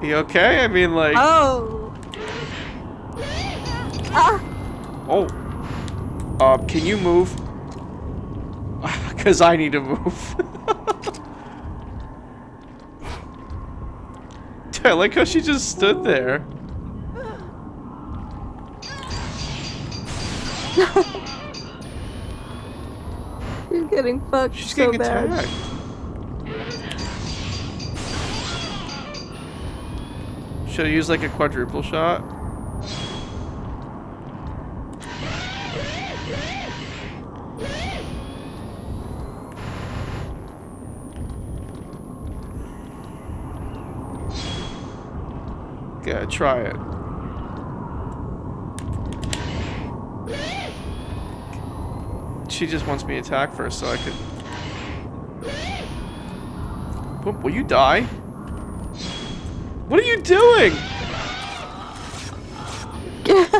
You okay? I mean, like. Oh. Ah. Oh. Can you move? Because I need to move. Dude, I like how she just stood there. She's getting fucked. She's so getting bad. attacked. Should I use like a quadruple shot? Yeah, try it. She just wants me to attack first so I could... Boom, will you die? What are you doing? Get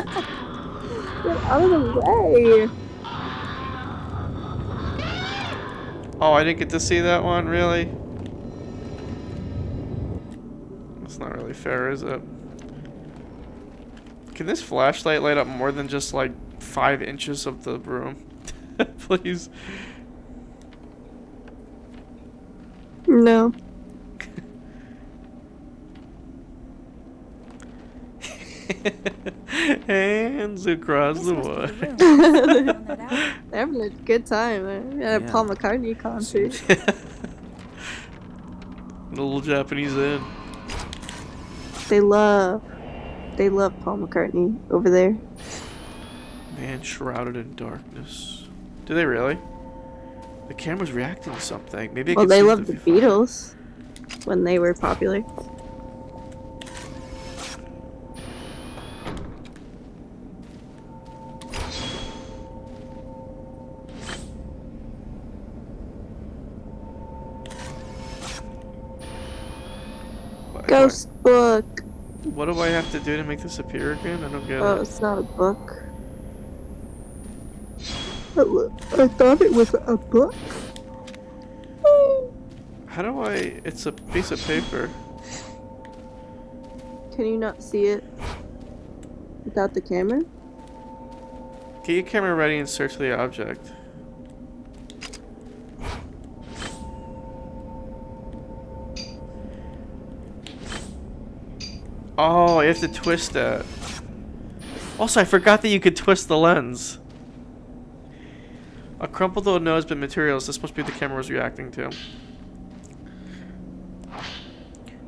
out of the way. Oh, I didn't get to see that one, really? That's not really fair, is it? Can this flashlight light up more than just like 5 inches of the room? Please. No. Hands across This the must be water. the room. Found that out. They're having a good time. They're at a Yeah. Paul McCartney concert. Little Japanese inn. They love Paul McCartney over there. Man shrouded in darkness. Do they really? The camera's reacting to something. Maybe I Well, can they see loved the Beatles when they were popular. Ghost book. What do I have to do to make this appear again? I don't get Oh, it. it's not a book. I thought it was a book. How do I... It's a piece of paper. Can you not see it without the camera? Get your camera ready and search the object. Oh, I have to twist it. Also, I forgot that you could twist the lens. A crumpled old nose, but materials. This must be what the camera was reacting to.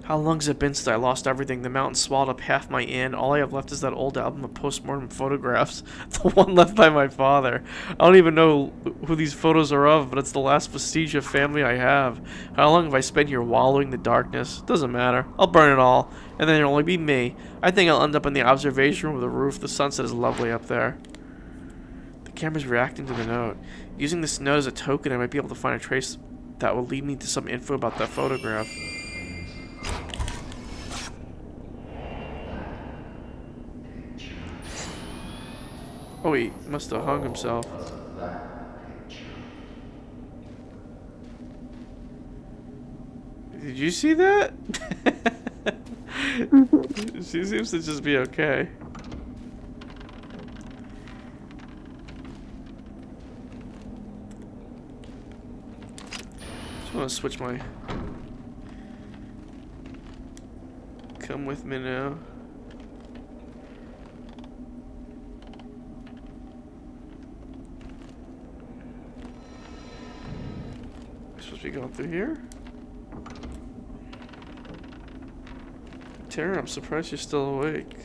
How long has it been since I lost everything? The mountain swallowed up half my inn. All I have left is that old album of postmortem photographs. The one left by my father. I don't even know who these photos are of, but it's the last vestige of family I have. How long have I spent here wallowing in the darkness? Doesn't matter. I'll burn it all. And then there'll only be me. I think I'll end up in the observation room with a roof. The sunset is lovely up there. The camera's reacting to the note. Using this note as a token, I might be able to find a trace that will lead me to some info about that photograph. Oh, he must have hung himself. Did you see that? She seems to just be okay. Just want to switch my... Come with me now. Am I supposed to be going through here? Tara, I'm surprised you're still awake.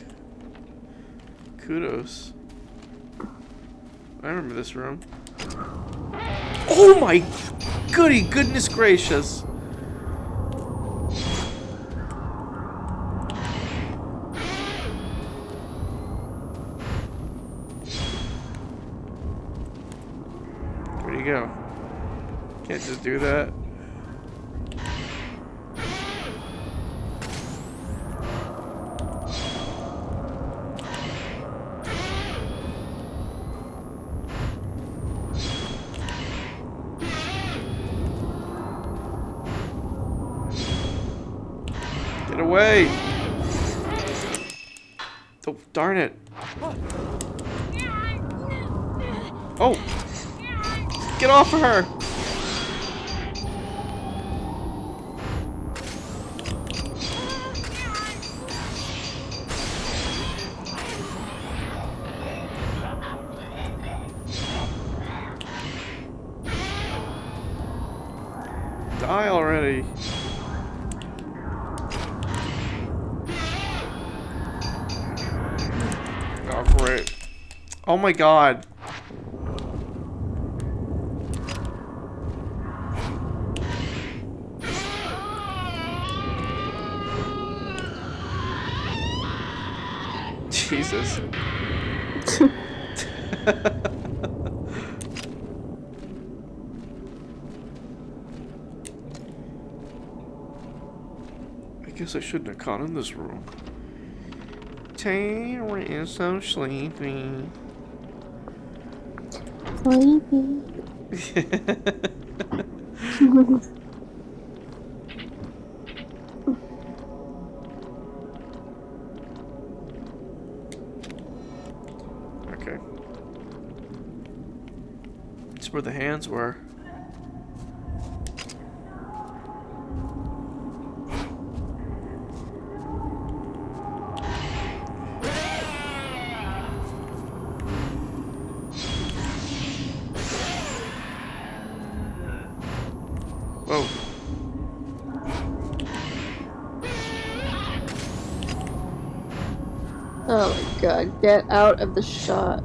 Kudos. I remember this room. Oh my goodness gracious! Where'd he go? Can't just do that. Get away! Oh, darn it. Oh! Get off of her! Die already. Oh, great. Oh my god. Jesus. I guess I shouldn't have gone in this room. Tara is so sleepy. Sleepy. Okay. It's where the hands were. Whoa. Oh my god, get out of the shot.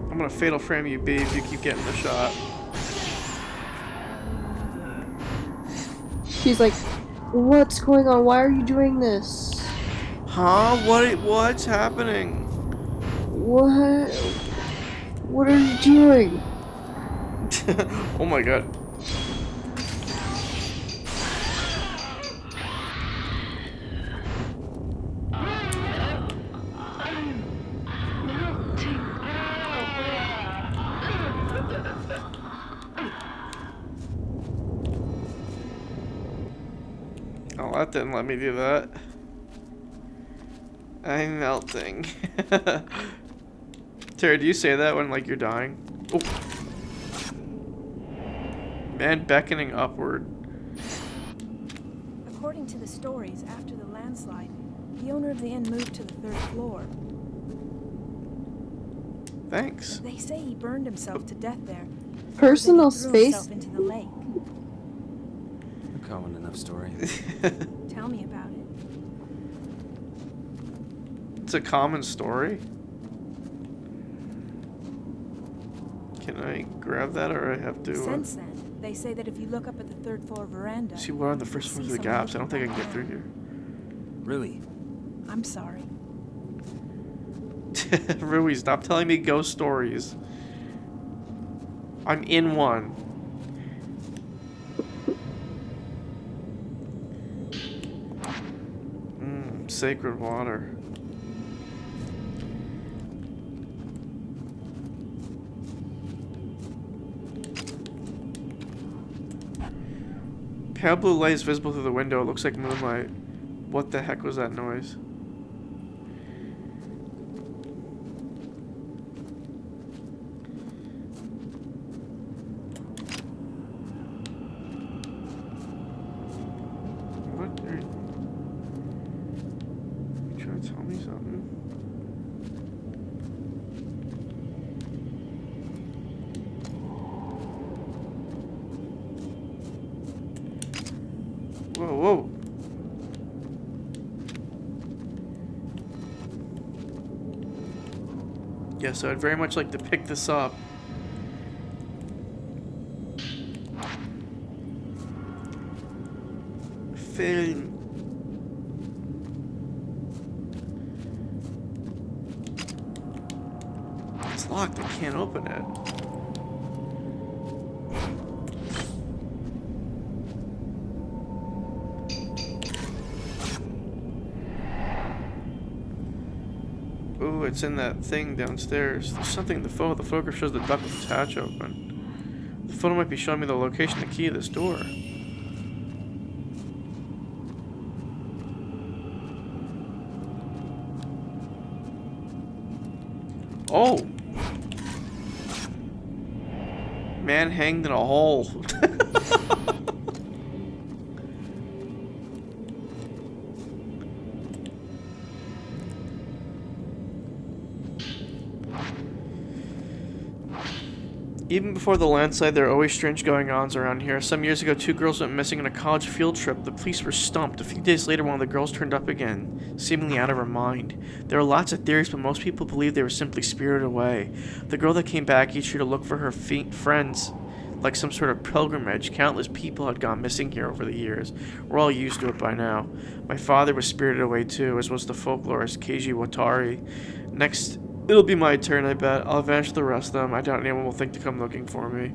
I'm gonna fatal frame you, B, if you keep getting the shot. She's like, what's going on? Why are you doing this? Huh? What's happening? What? What are you doing? Oh my god. Oh, that didn't let me do that. I'm melting. Tara, do you say that when, like, you're dying? Oh. Man beckoning upward. According to the stories, after the landslide, the owner of the inn moved to the 3rd floor. Thanks. They say he burned himself to death there. Personal Then he threw space? himself into the lake. A common enough story. Tell me about it. It's a common story. Can I grab that, or I have to? Since then, they say that if you look up at the 3rd floor veranda, See, we're on the first floor of the gaps. I don't think I can get through here. Really? I'm sorry. Rui, stop telling me ghost stories. I'm in one. Sacred water. Pale blue light is visible through the window. It looks like moonlight. What the heck was that noise? What are you trying to tell me something? Whoa, whoa. Yeah, so I'd very much like to pick this up. Film. It's locked, I can't open it. Ooh, it's in that thing downstairs. There's something in the photo. The photograph shows the duct with its hatch open. The photo might be showing me the location, the key of this door. Oh! Man hanged in a hole. Even before the landslide, there are always strange going-ons around here. Some years ago, 2 girls went missing on a college field trip. The police were stumped. A few days later, one of the girls turned up again, seemingly out of her mind. There are lots of theories, but most people believe they were simply spirited away. The girl that came back each year to look for her friends, like some sort of pilgrimage. Countless people had gone missing here over the years. We're all used to it by now. My father was spirited away too, as was the folklorist Keiji Watari. Next, it'll be my turn, I bet. I'll avenge the rest of them. I doubt anyone will think to come looking for me.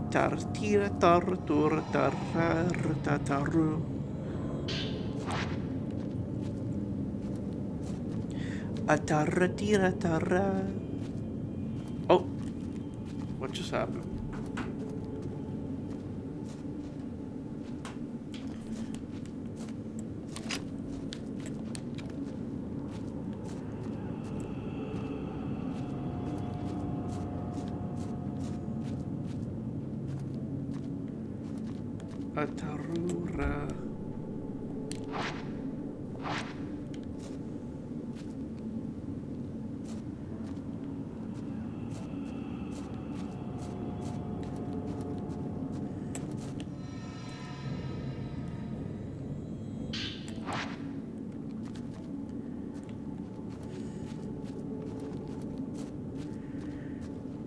Tartira tartura tarru. Ataratira tarra. Oh, what just happened? Atarura.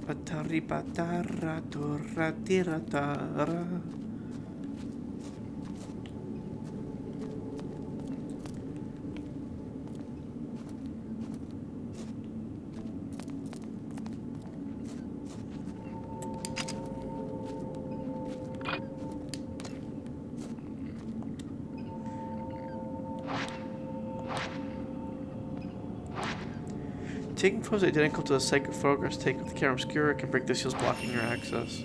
Ataribatara turatiratara. Taking photos identical to the sacred photographs taken with the camera obscura can break the seals blocking your access.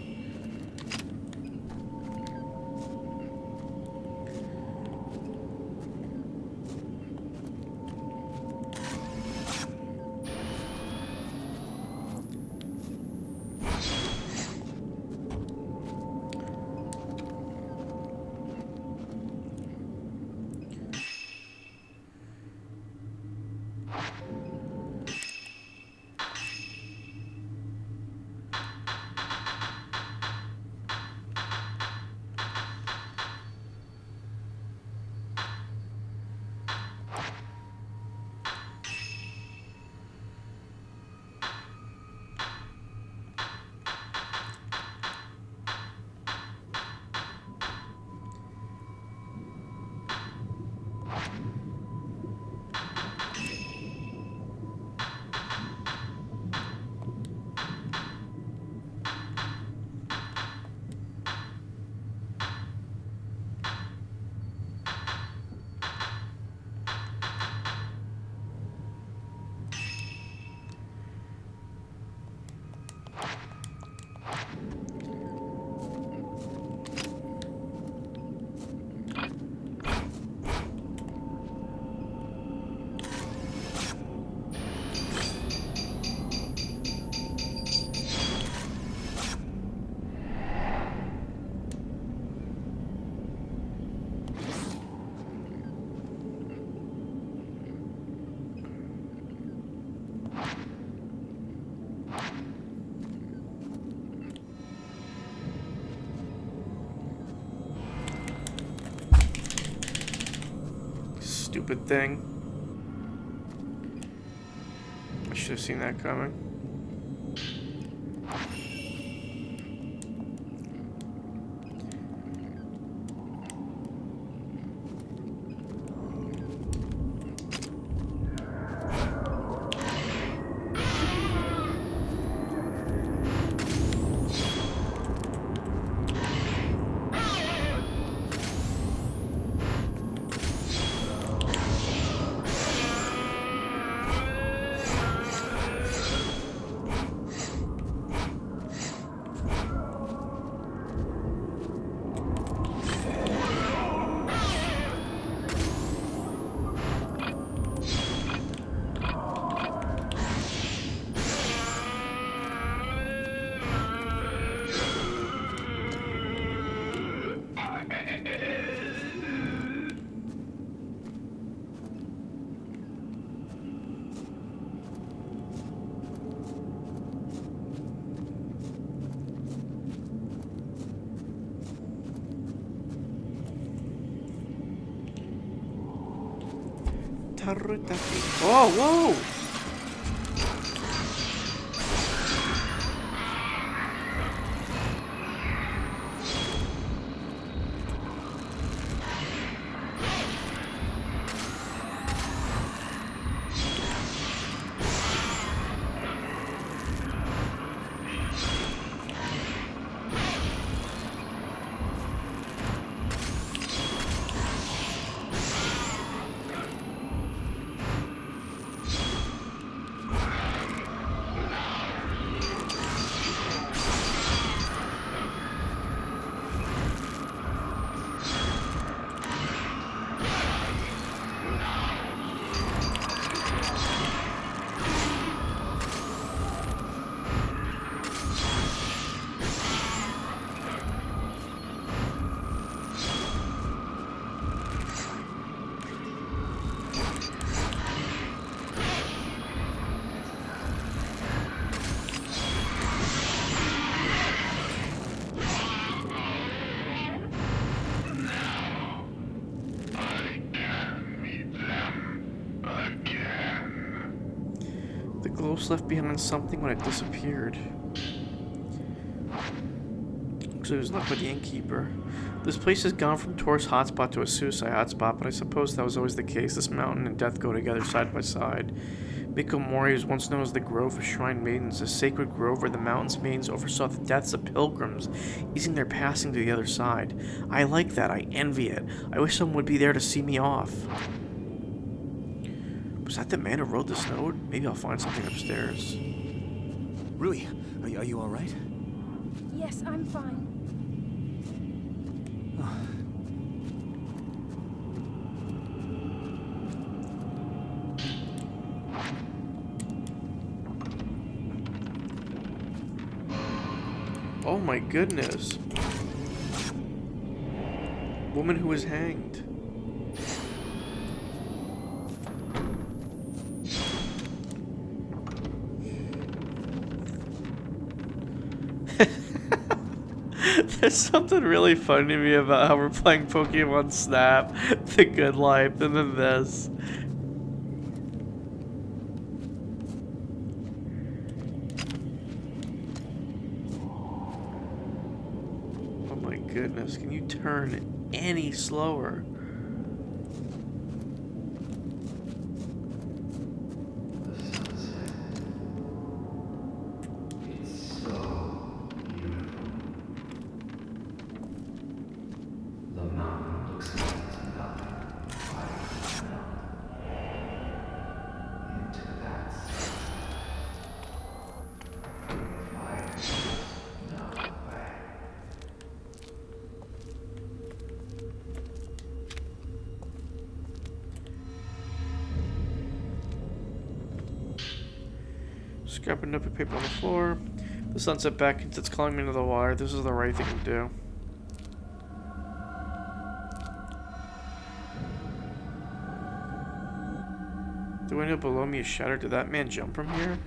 stupid thing. I should have seen that coming. Oh, whoa! The glows left behind something when it disappeared. So it was left by the innkeeper. This place has gone from tourist hotspot to a suicide hotspot, but I suppose that was always the case. This mountain and death go together side by side. Mikomori was once known as the Grove of Shrine Maidens, a sacred grove where the mountain's maidens oversaw the deaths of pilgrims, easing their passing to the other side. I like that. I envy it. I wish someone would be there to see me off. Was that the man who wrote this note? Maybe I'll find something upstairs. Rui, are you all right? Yes, I'm fine. Oh my goodness. Woman who was hanged. There's something really funny to me about how we're playing Pokemon Snap, The Good Life, and then this. Oh my goodness, can you turn any slower? Scrapping up a paper on the floor. The sunset beckons, it's calling me to the water. This is the right thing to do. The window below me is shattered. Did that man jump from here?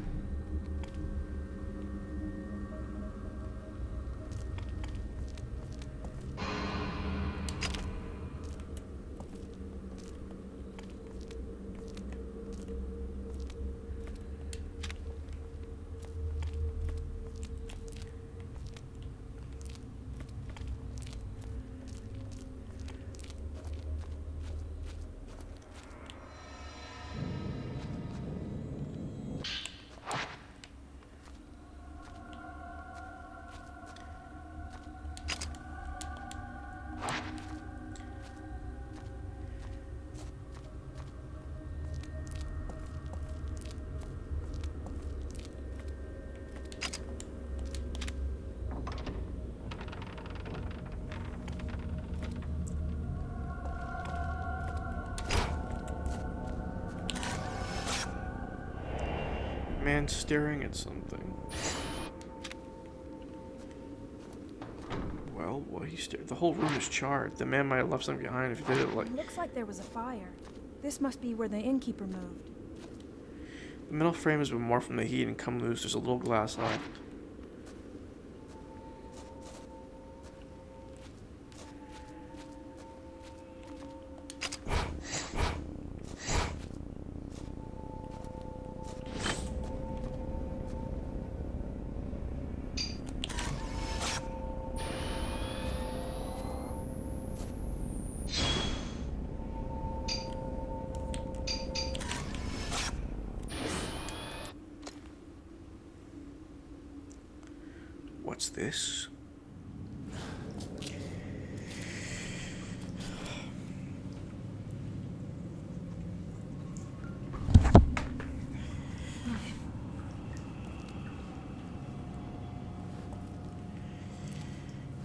man staring at something. Well, what he stared. The whole room is charred. The man might have left something behind if he did it like. It looks like there was a fire. This must be where the innkeeper moved. The metal frame has been warped from the heat and come loose. There's a little glass left. What's this?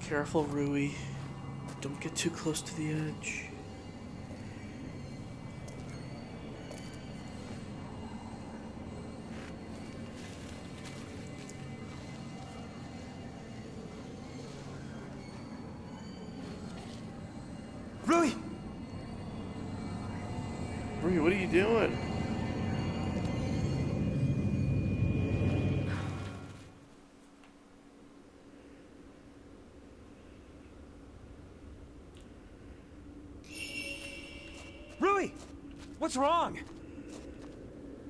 Careful, Rui. Don't get too close to the edge. Rui! Rui, what are you doing? Rui! What's wrong?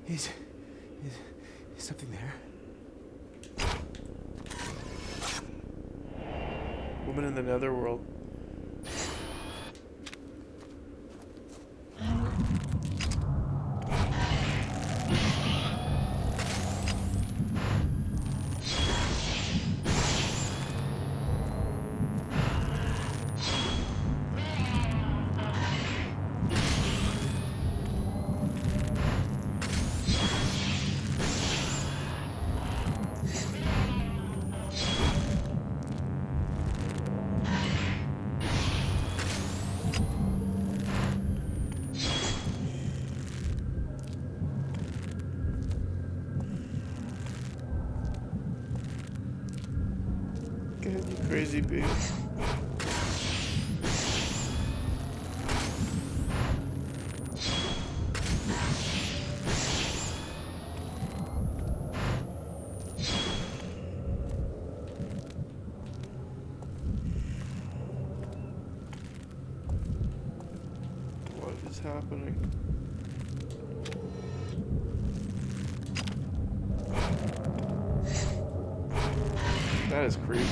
Is something there? Woman in the netherworld. God, you crazy baby. What is happening? That is creepy.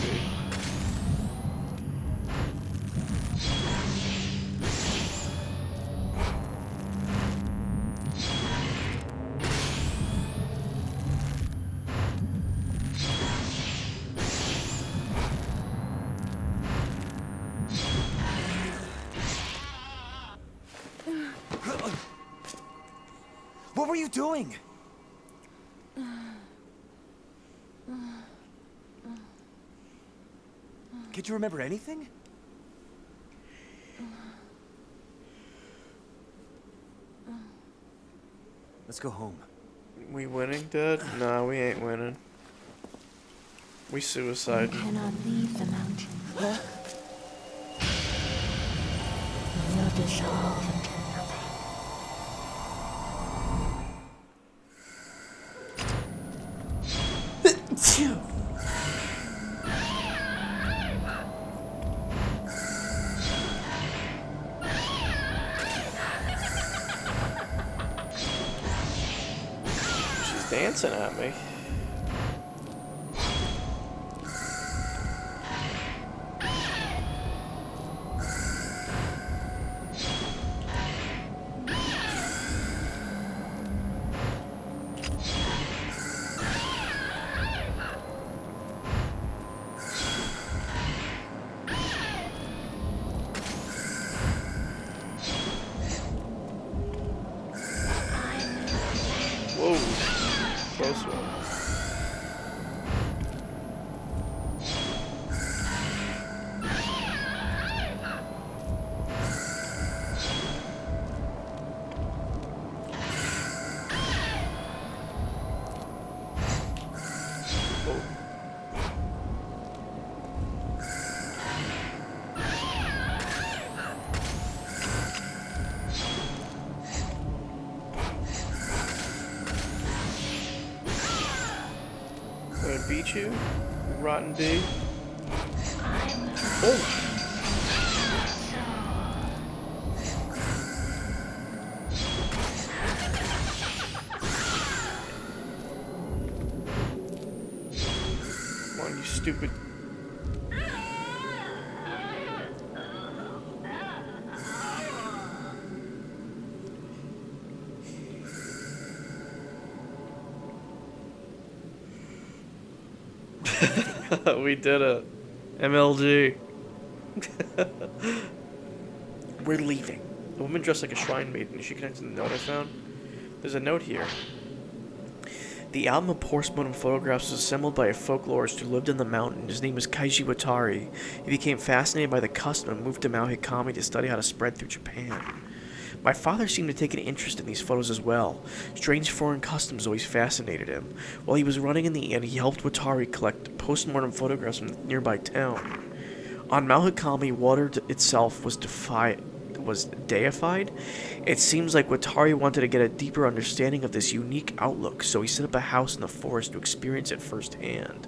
What were you doing? Can't you remember anything? Let's go home. We winning, Dad? Nah, we ain't winning. We suicide. You cannot leave the mountain. You will dissolve into nothing. She's dancing at me. Whoa, close one. beat you rotten bee. Oh. Come on, you stupid. We did it. MLG. We're leaving. The woman dressed like a shrine maiden. She connected to the note I found. There's a note here. The album of postmortem photographs was assembled by a folklorist who lived in the mountain. His name was Kaiji Watari. He became fascinated by the custom and moved to Mount Hikami to study how to spread through Japan. My father seemed to take an interest in these photos as well. Strange foreign customs always fascinated him. While he was running in the inn, he helped Watari collect postmortem photographs from the nearby town. On Mount Hikami, water itself was deified. It seems like Watari wanted to get a deeper understanding of this unique outlook, so he set up a house in the forest to experience it firsthand.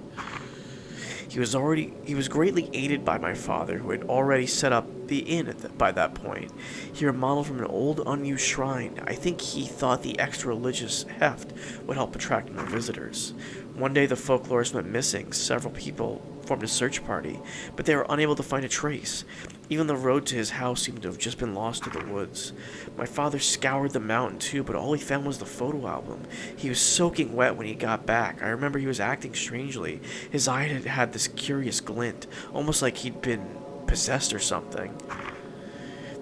He was greatly aided by my father, who had already set up the inn by that point. He remodeled from an old, unused shrine. I think he thought the extra religious heft would help attract more visitors. One day the folklorist went missing. Several people formed a search party, but they were unable to find a trace. Even the road to his house seemed to have just been lost to the woods. My father scoured the mountain too, but all he found was the photo album. He was soaking wet when he got back. I remember he was acting strangely. His eye had this curious glint, almost like he'd been possessed or something.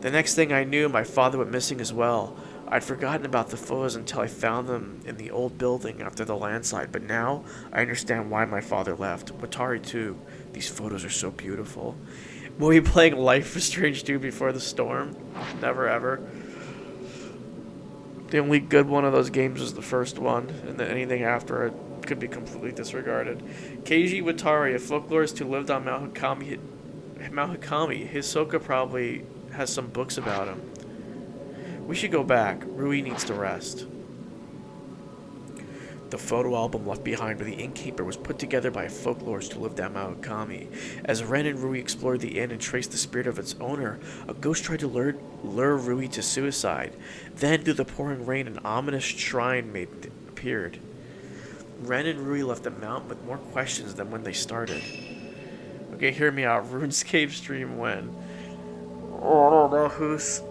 The next thing I knew, my father went missing as well. I'd forgotten about the photos until I found them in the old building after the landslide, but now I understand why my father left. Watari too. These photos are so beautiful. Were we playing Life is Strange 2 before the storm? Never ever. The only good one of those games was the first one, and then anything after it could be completely disregarded. Keiji Watari, a folklorist who lived on Mount Hikami. Hisoka probably has some books about him. We should go back. Rui needs to rest. The photo album left behind by the innkeeper was put together by a folklorist who lived at Mount Hikami. As Ren and Rui explored the inn and traced the spirit of its owner, a ghost tried to lure Rui to suicide. Then, through the pouring rain, an ominous shrine maiden appeared. Ren and Rui left the mountain with more questions than when they started. Okay, hear me out. RuneScape stream when? Oh, I don't know who's...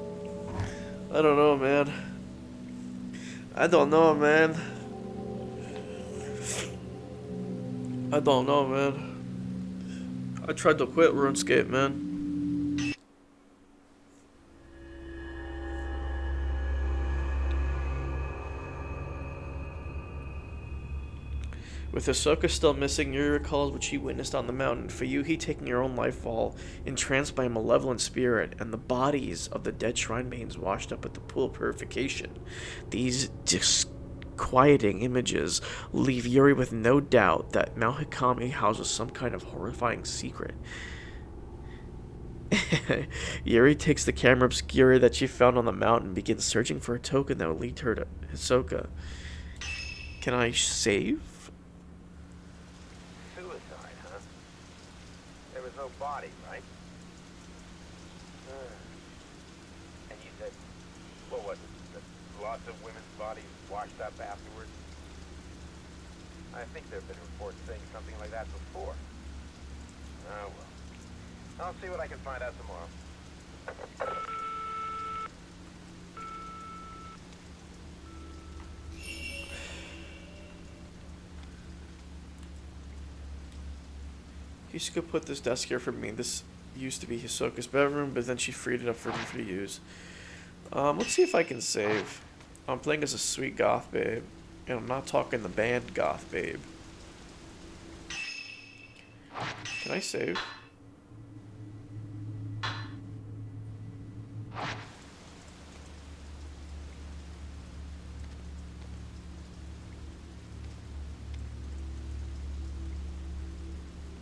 I don't know, man. I don't know, man. I tried to quit RuneScape, man. With Hisoka still missing, Yuri recalls what she witnessed on the mountain, Fuyuhi taking her own life while entranced by a malevolent spirit, and the bodies of the dead shrine maidens washed up at the pool of purification. These disquieting images leave Yuri with no doubt that Mount Hikami houses some kind of horrifying secret. Yuri takes the camera obscura that she found on the mountain and begins searching for a token that will lead her to Hisoka. Can I save? Body, right? And you said, what was it? That lots of women's bodies washed up afterwards? I think there have been reports saying something like that before. Oh well. I'll see what I can find out tomorrow. Hisoka put this desk here for me. This used to be Hisoka's bedroom, but then she freed it up for me to use. Let's see if I can save. I'm playing as a sweet goth babe, and I'm not talking the band goth babe. Can I save?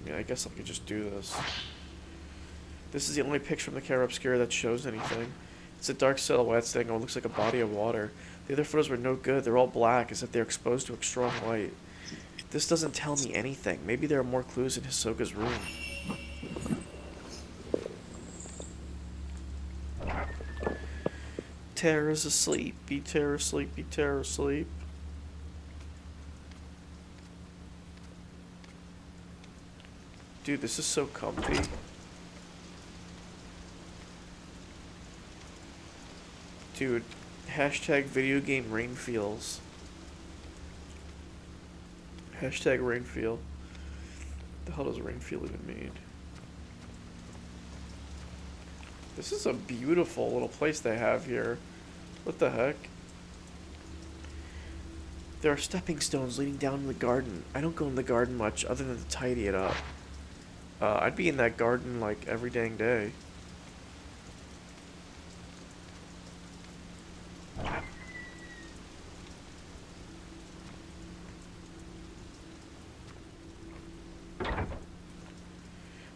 Yeah, I guess I could just do this. This is the only picture from the camera obscura that shows anything. It's a dark silhouette thing, or it looks like a body of water. The other photos were no good. They're all black, as if they're exposed to a strong light. This doesn't tell me anything. Maybe there are more clues in Hisoka's room. Terra's asleep. Be Terra asleep. Be Terra asleep. Dude, this is so comfy. Dude, hashtag video game rain feels. Hashtag rain feel. The hell does rain feel even mean? This is a beautiful little place they have here. What the heck? There are stepping stones leading down to the garden. I don't go in the garden much other than to tidy it up. I'd be in that garden like every dang day.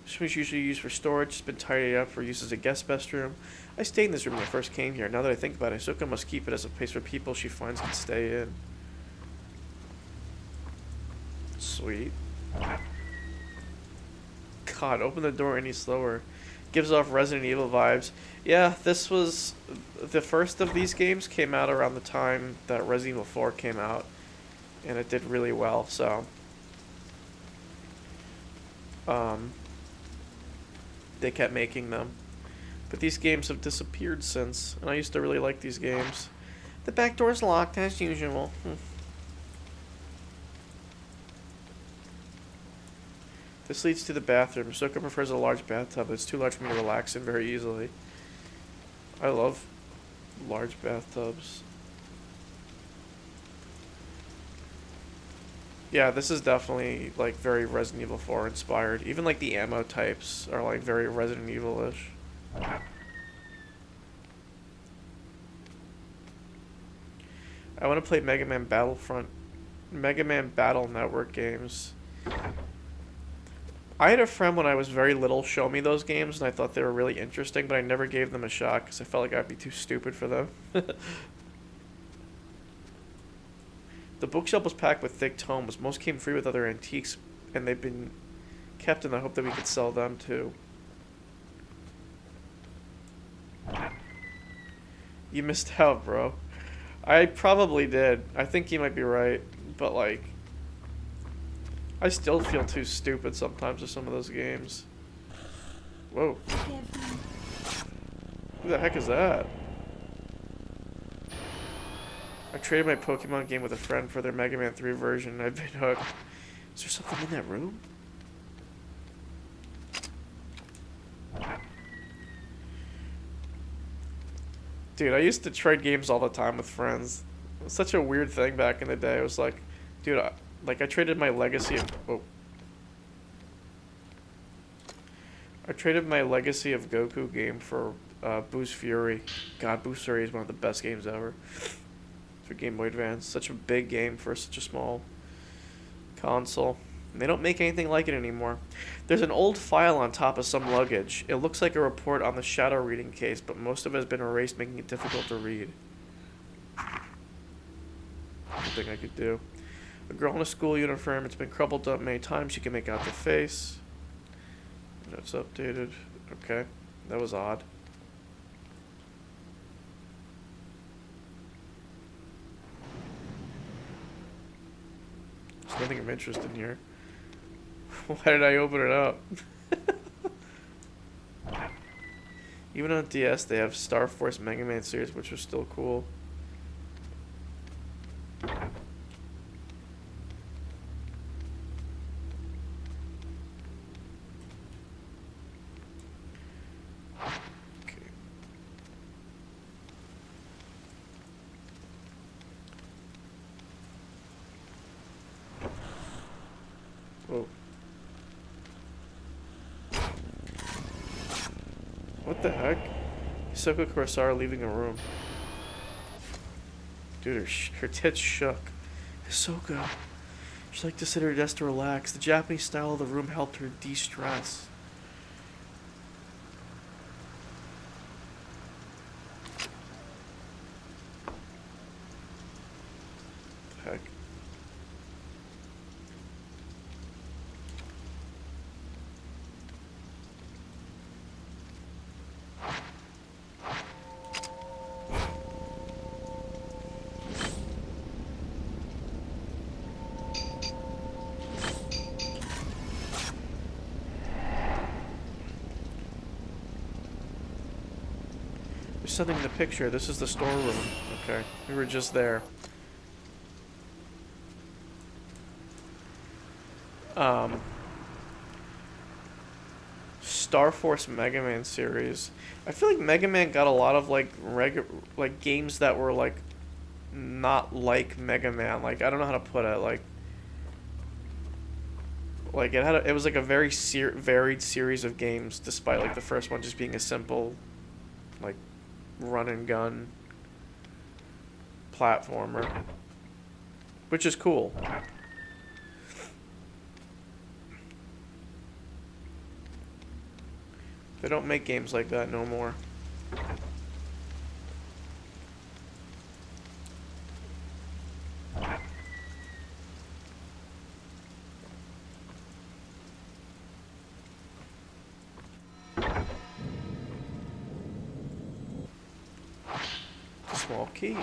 This room is usually used for storage. It's been tidied up for use as a guest restroom. I stayed in this room when I first came here. Now that I think about it, Hisoka must keep it as a place where people she finds can stay in. Sweet. God, open the door any slower. Gives off Resident Evil vibes. Yeah, this was... The first of these games came out around the time that Resident Evil 4 came out. And it did really well, so... They kept making them. But these games have disappeared since. And I used to really like these games. The back door's locked, as usual. This leads to the bathroom. Hisoka prefers a large bathtub. It's too large for me to relax in very easily. I love large bathtubs. Yeah, this is definitely like very Resident Evil 4 inspired. Even like the ammo types are like very Resident Evil-ish. I want to play Mega Man Battle Network games. I had a friend when I was very little show me those games, and I thought they were really interesting, but I never gave them a shot because I felt like I'd be too stupid for them. The bookshelf was packed with thick tomes. Most came free with other antiques, and they've been kept in the hope that we could sell them too. You missed out, bro. I probably did. I think you might be right, but like... I still feel too stupid sometimes with some of those games. Whoa. Who the heck is that? I traded my Pokemon game with a friend for their Mega Man 3 version, and I've been hooked. Is there something in that room? Dude, I used to trade games all the time with friends. It was such a weird thing back in the day. It was like, dude, I traded my Legacy of... Whoa. I traded my Legacy of Goku game for Boost Fury. God, Boost Fury is one of the best games ever. For Game Boy Advance. Such a big game for such a small console. And they don't make anything like it anymore. There's an old file on top of some luggage. It looks like a report on the shadow reading case, but most of it has been erased, making it difficult to read. Nothing I could do. A girl in a school uniform. It's been crumpled up many times. You can make out the face. It's updated. Okay. That was odd. There's nothing of interest in here. Why did I open it up? Even on DS, they have Star Force Mega Man series, which are still cool. Whoa. What the heck? Hisoka Kurosawa leaving a room. Dude, her tits shook. Hisoka. She'd like to sit at her desk to relax. The Japanese style of the room helped her de-stress. Heck. something in the picture. This is the storeroom. Okay, we were just there. Star Force Mega Man series. I feel like Mega Man got a lot of like games that were like not like Mega Man. Like I don't know how to put it. Like it was like a very varied series of games, despite like the first one just being a simple, like, run and gun platformer, which is cool. They don't make games like that no more. Small key.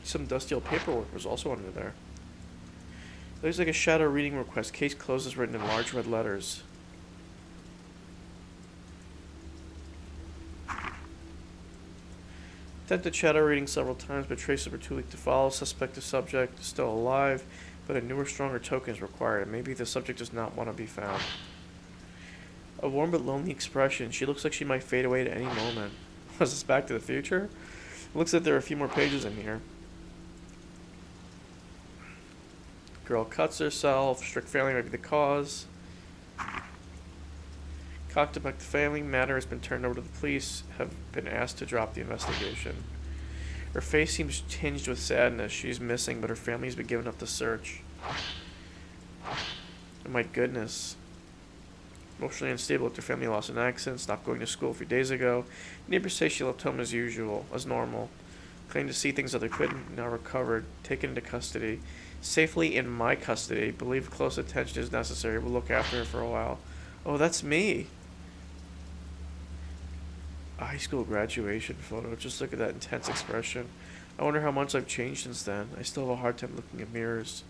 Some dusty old paperwork was also under there. Looks like a shadow reading request. Case closes written in large red letters. Attempted shadow reading several times, but traces were too weak to follow. Suspected subject is still alive, but a newer, stronger token is required, and maybe the subject does not want to be found. A warm but lonely expression. She looks like she might fade away at any moment. Was this Back to the Future? It looks like there are a few more pages in here. Girl cuts herself. Strict failing might be the cause. Cocked-up failing matter has been turned over to the police. Have been asked to drop the investigation. Her face seems tinged with sadness. She's missing, but her family has been given up to search. Oh my goodness. Emotionally unstable after family lost in an accident. Stopped going to school a few days ago. Neighbors say she left home as usual, as normal. Claimed to see things other couldn't. Now recovered. Taken into custody. Safely in my custody. Believe close attention is necessary. We'll look after her for a while. Oh, that's me. A high school graduation photo. Just look at that intense expression. I wonder how much I've changed since then. I still have a hard time looking at mirrors.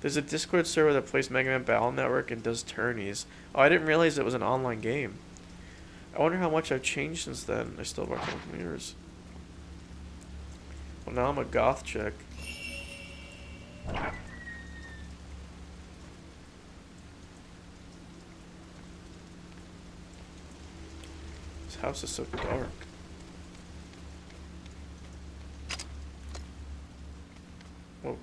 There's a Discord server that plays Mega Man Battle Network and does tourneys. Oh, I didn't realize it was an online game. I wonder how much I've changed since then. I still have a hard time looking at mirrors. Well, now I'm a goth chick. This house is so dark. Whoa.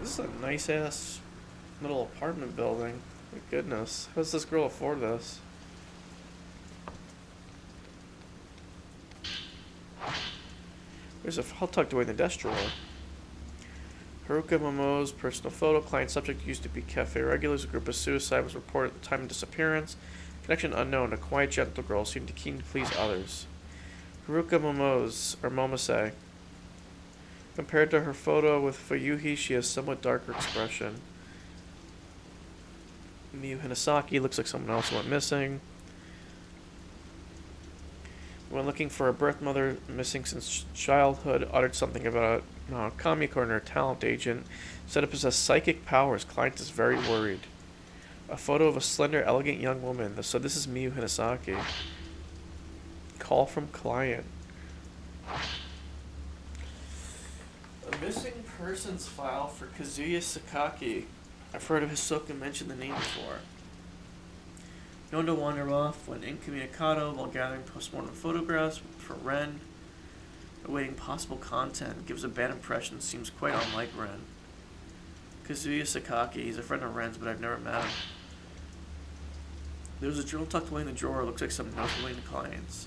This is a nice ass little apartment building. My goodness. How does this girl afford this? There's a file tucked away in the desk drawer. Haruka Momo's personal photo. Client subject used to be cafe regulars. A group of suicide was reported at the time of disappearance. Connection unknown. A quiet, gentle girl seemed keen to please others. Haruka Momo's, or Momose. Compared to her photo with Fuyuhi, she has somewhat darker expression. Miyu Hinasaki looks like someone else went missing. When looking for a birth mother, missing since childhood, uttered something about a Kami Corner talent agent, said to possess psychic powers. Client is very worried. A photo of a slender, elegant young woman. So this is Miyu Hinasaki. Call from client. A missing persons file for Kazuya Sakaki. I've heard of Hisoka mention the name before. Known to wander off when incommunicado while gathering postmortem photographs for Ren. Awaiting possible content. Gives a bad impression. Seems quite unlike Ren. Kazuya Sakaki. He's a friend of Ren's, but I've never met him. There's a journal tucked away in the drawer. Looks like some notes relating to clients.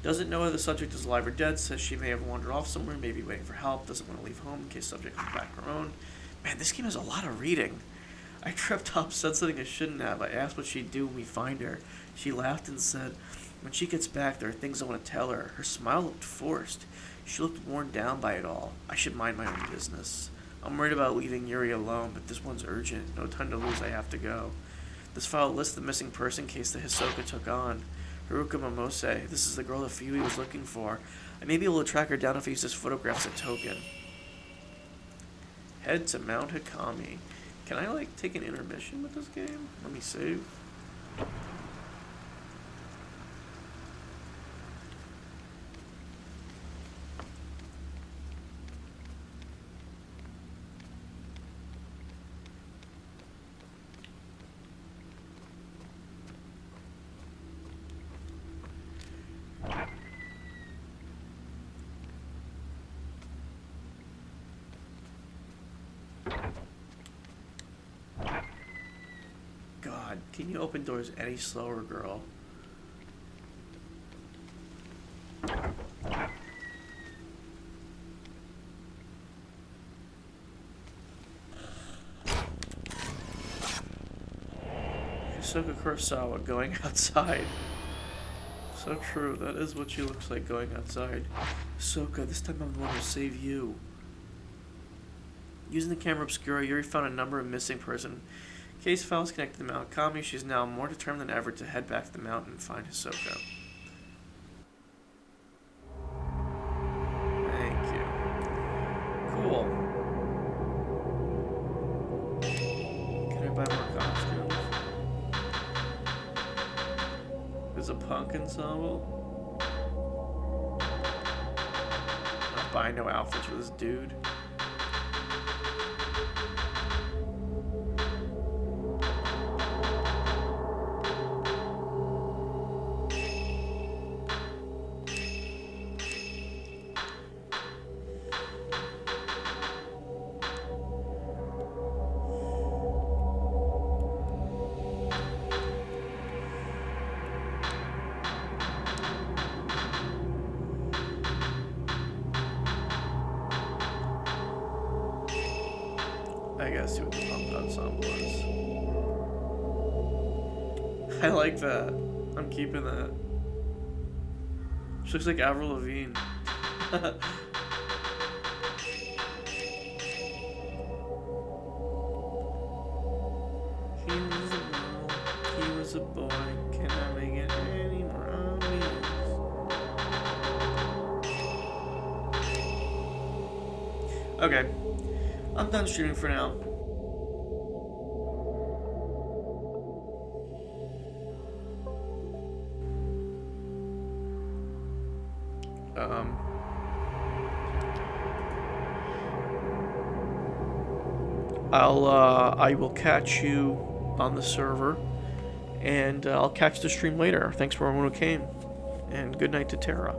Doesn't know whether the subject is alive or dead. Says she may have wandered off somewhere, maybe waiting for help. Doesn't want to leave home in case subject comes back her own. Man, this game has a lot of reading. I tripped up, said something I shouldn't have. I asked what she'd do when we find her. She laughed and said, when she gets back, there are things I want to tell her. Her smile looked forced. She looked worn down by it all. I should mind my own business. I'm worried about leaving Yuri alone, but this one's urgent. No time to lose, I have to go. This file lists the missing person case that Hisoka took on. Haruka Momose. This is the girl that Fui was looking for. I may be able to track her down if I use this photograph as a token. Head to Mount Hikami. Can I, like, take an intermission with this game? Let me save. God, can you open doors any slower, girl? Hisoka Kurosawa going outside. So true, that is what she looks like going outside. Hisoka, this time I'm going to save you. Using the camera obscura, Yuri found a number of missing person case files connected to Mount Kami. She's now more determined than ever to head back to the mountain and find Hisoka. Thank you. Cool. Can I buy more costumes? There's a punk ensemble. I'm not buying no outfits for this dude. I gotta see what the punk ensemble is. I like that. I'm keeping that. She looks like Avril Lavigne. He was a boy. Can I make it any more obvious? Okay. I'm done streaming for now. I will catch you on the server, and I'll catch the stream later. Thanks for everyone who came, and good night to Tara.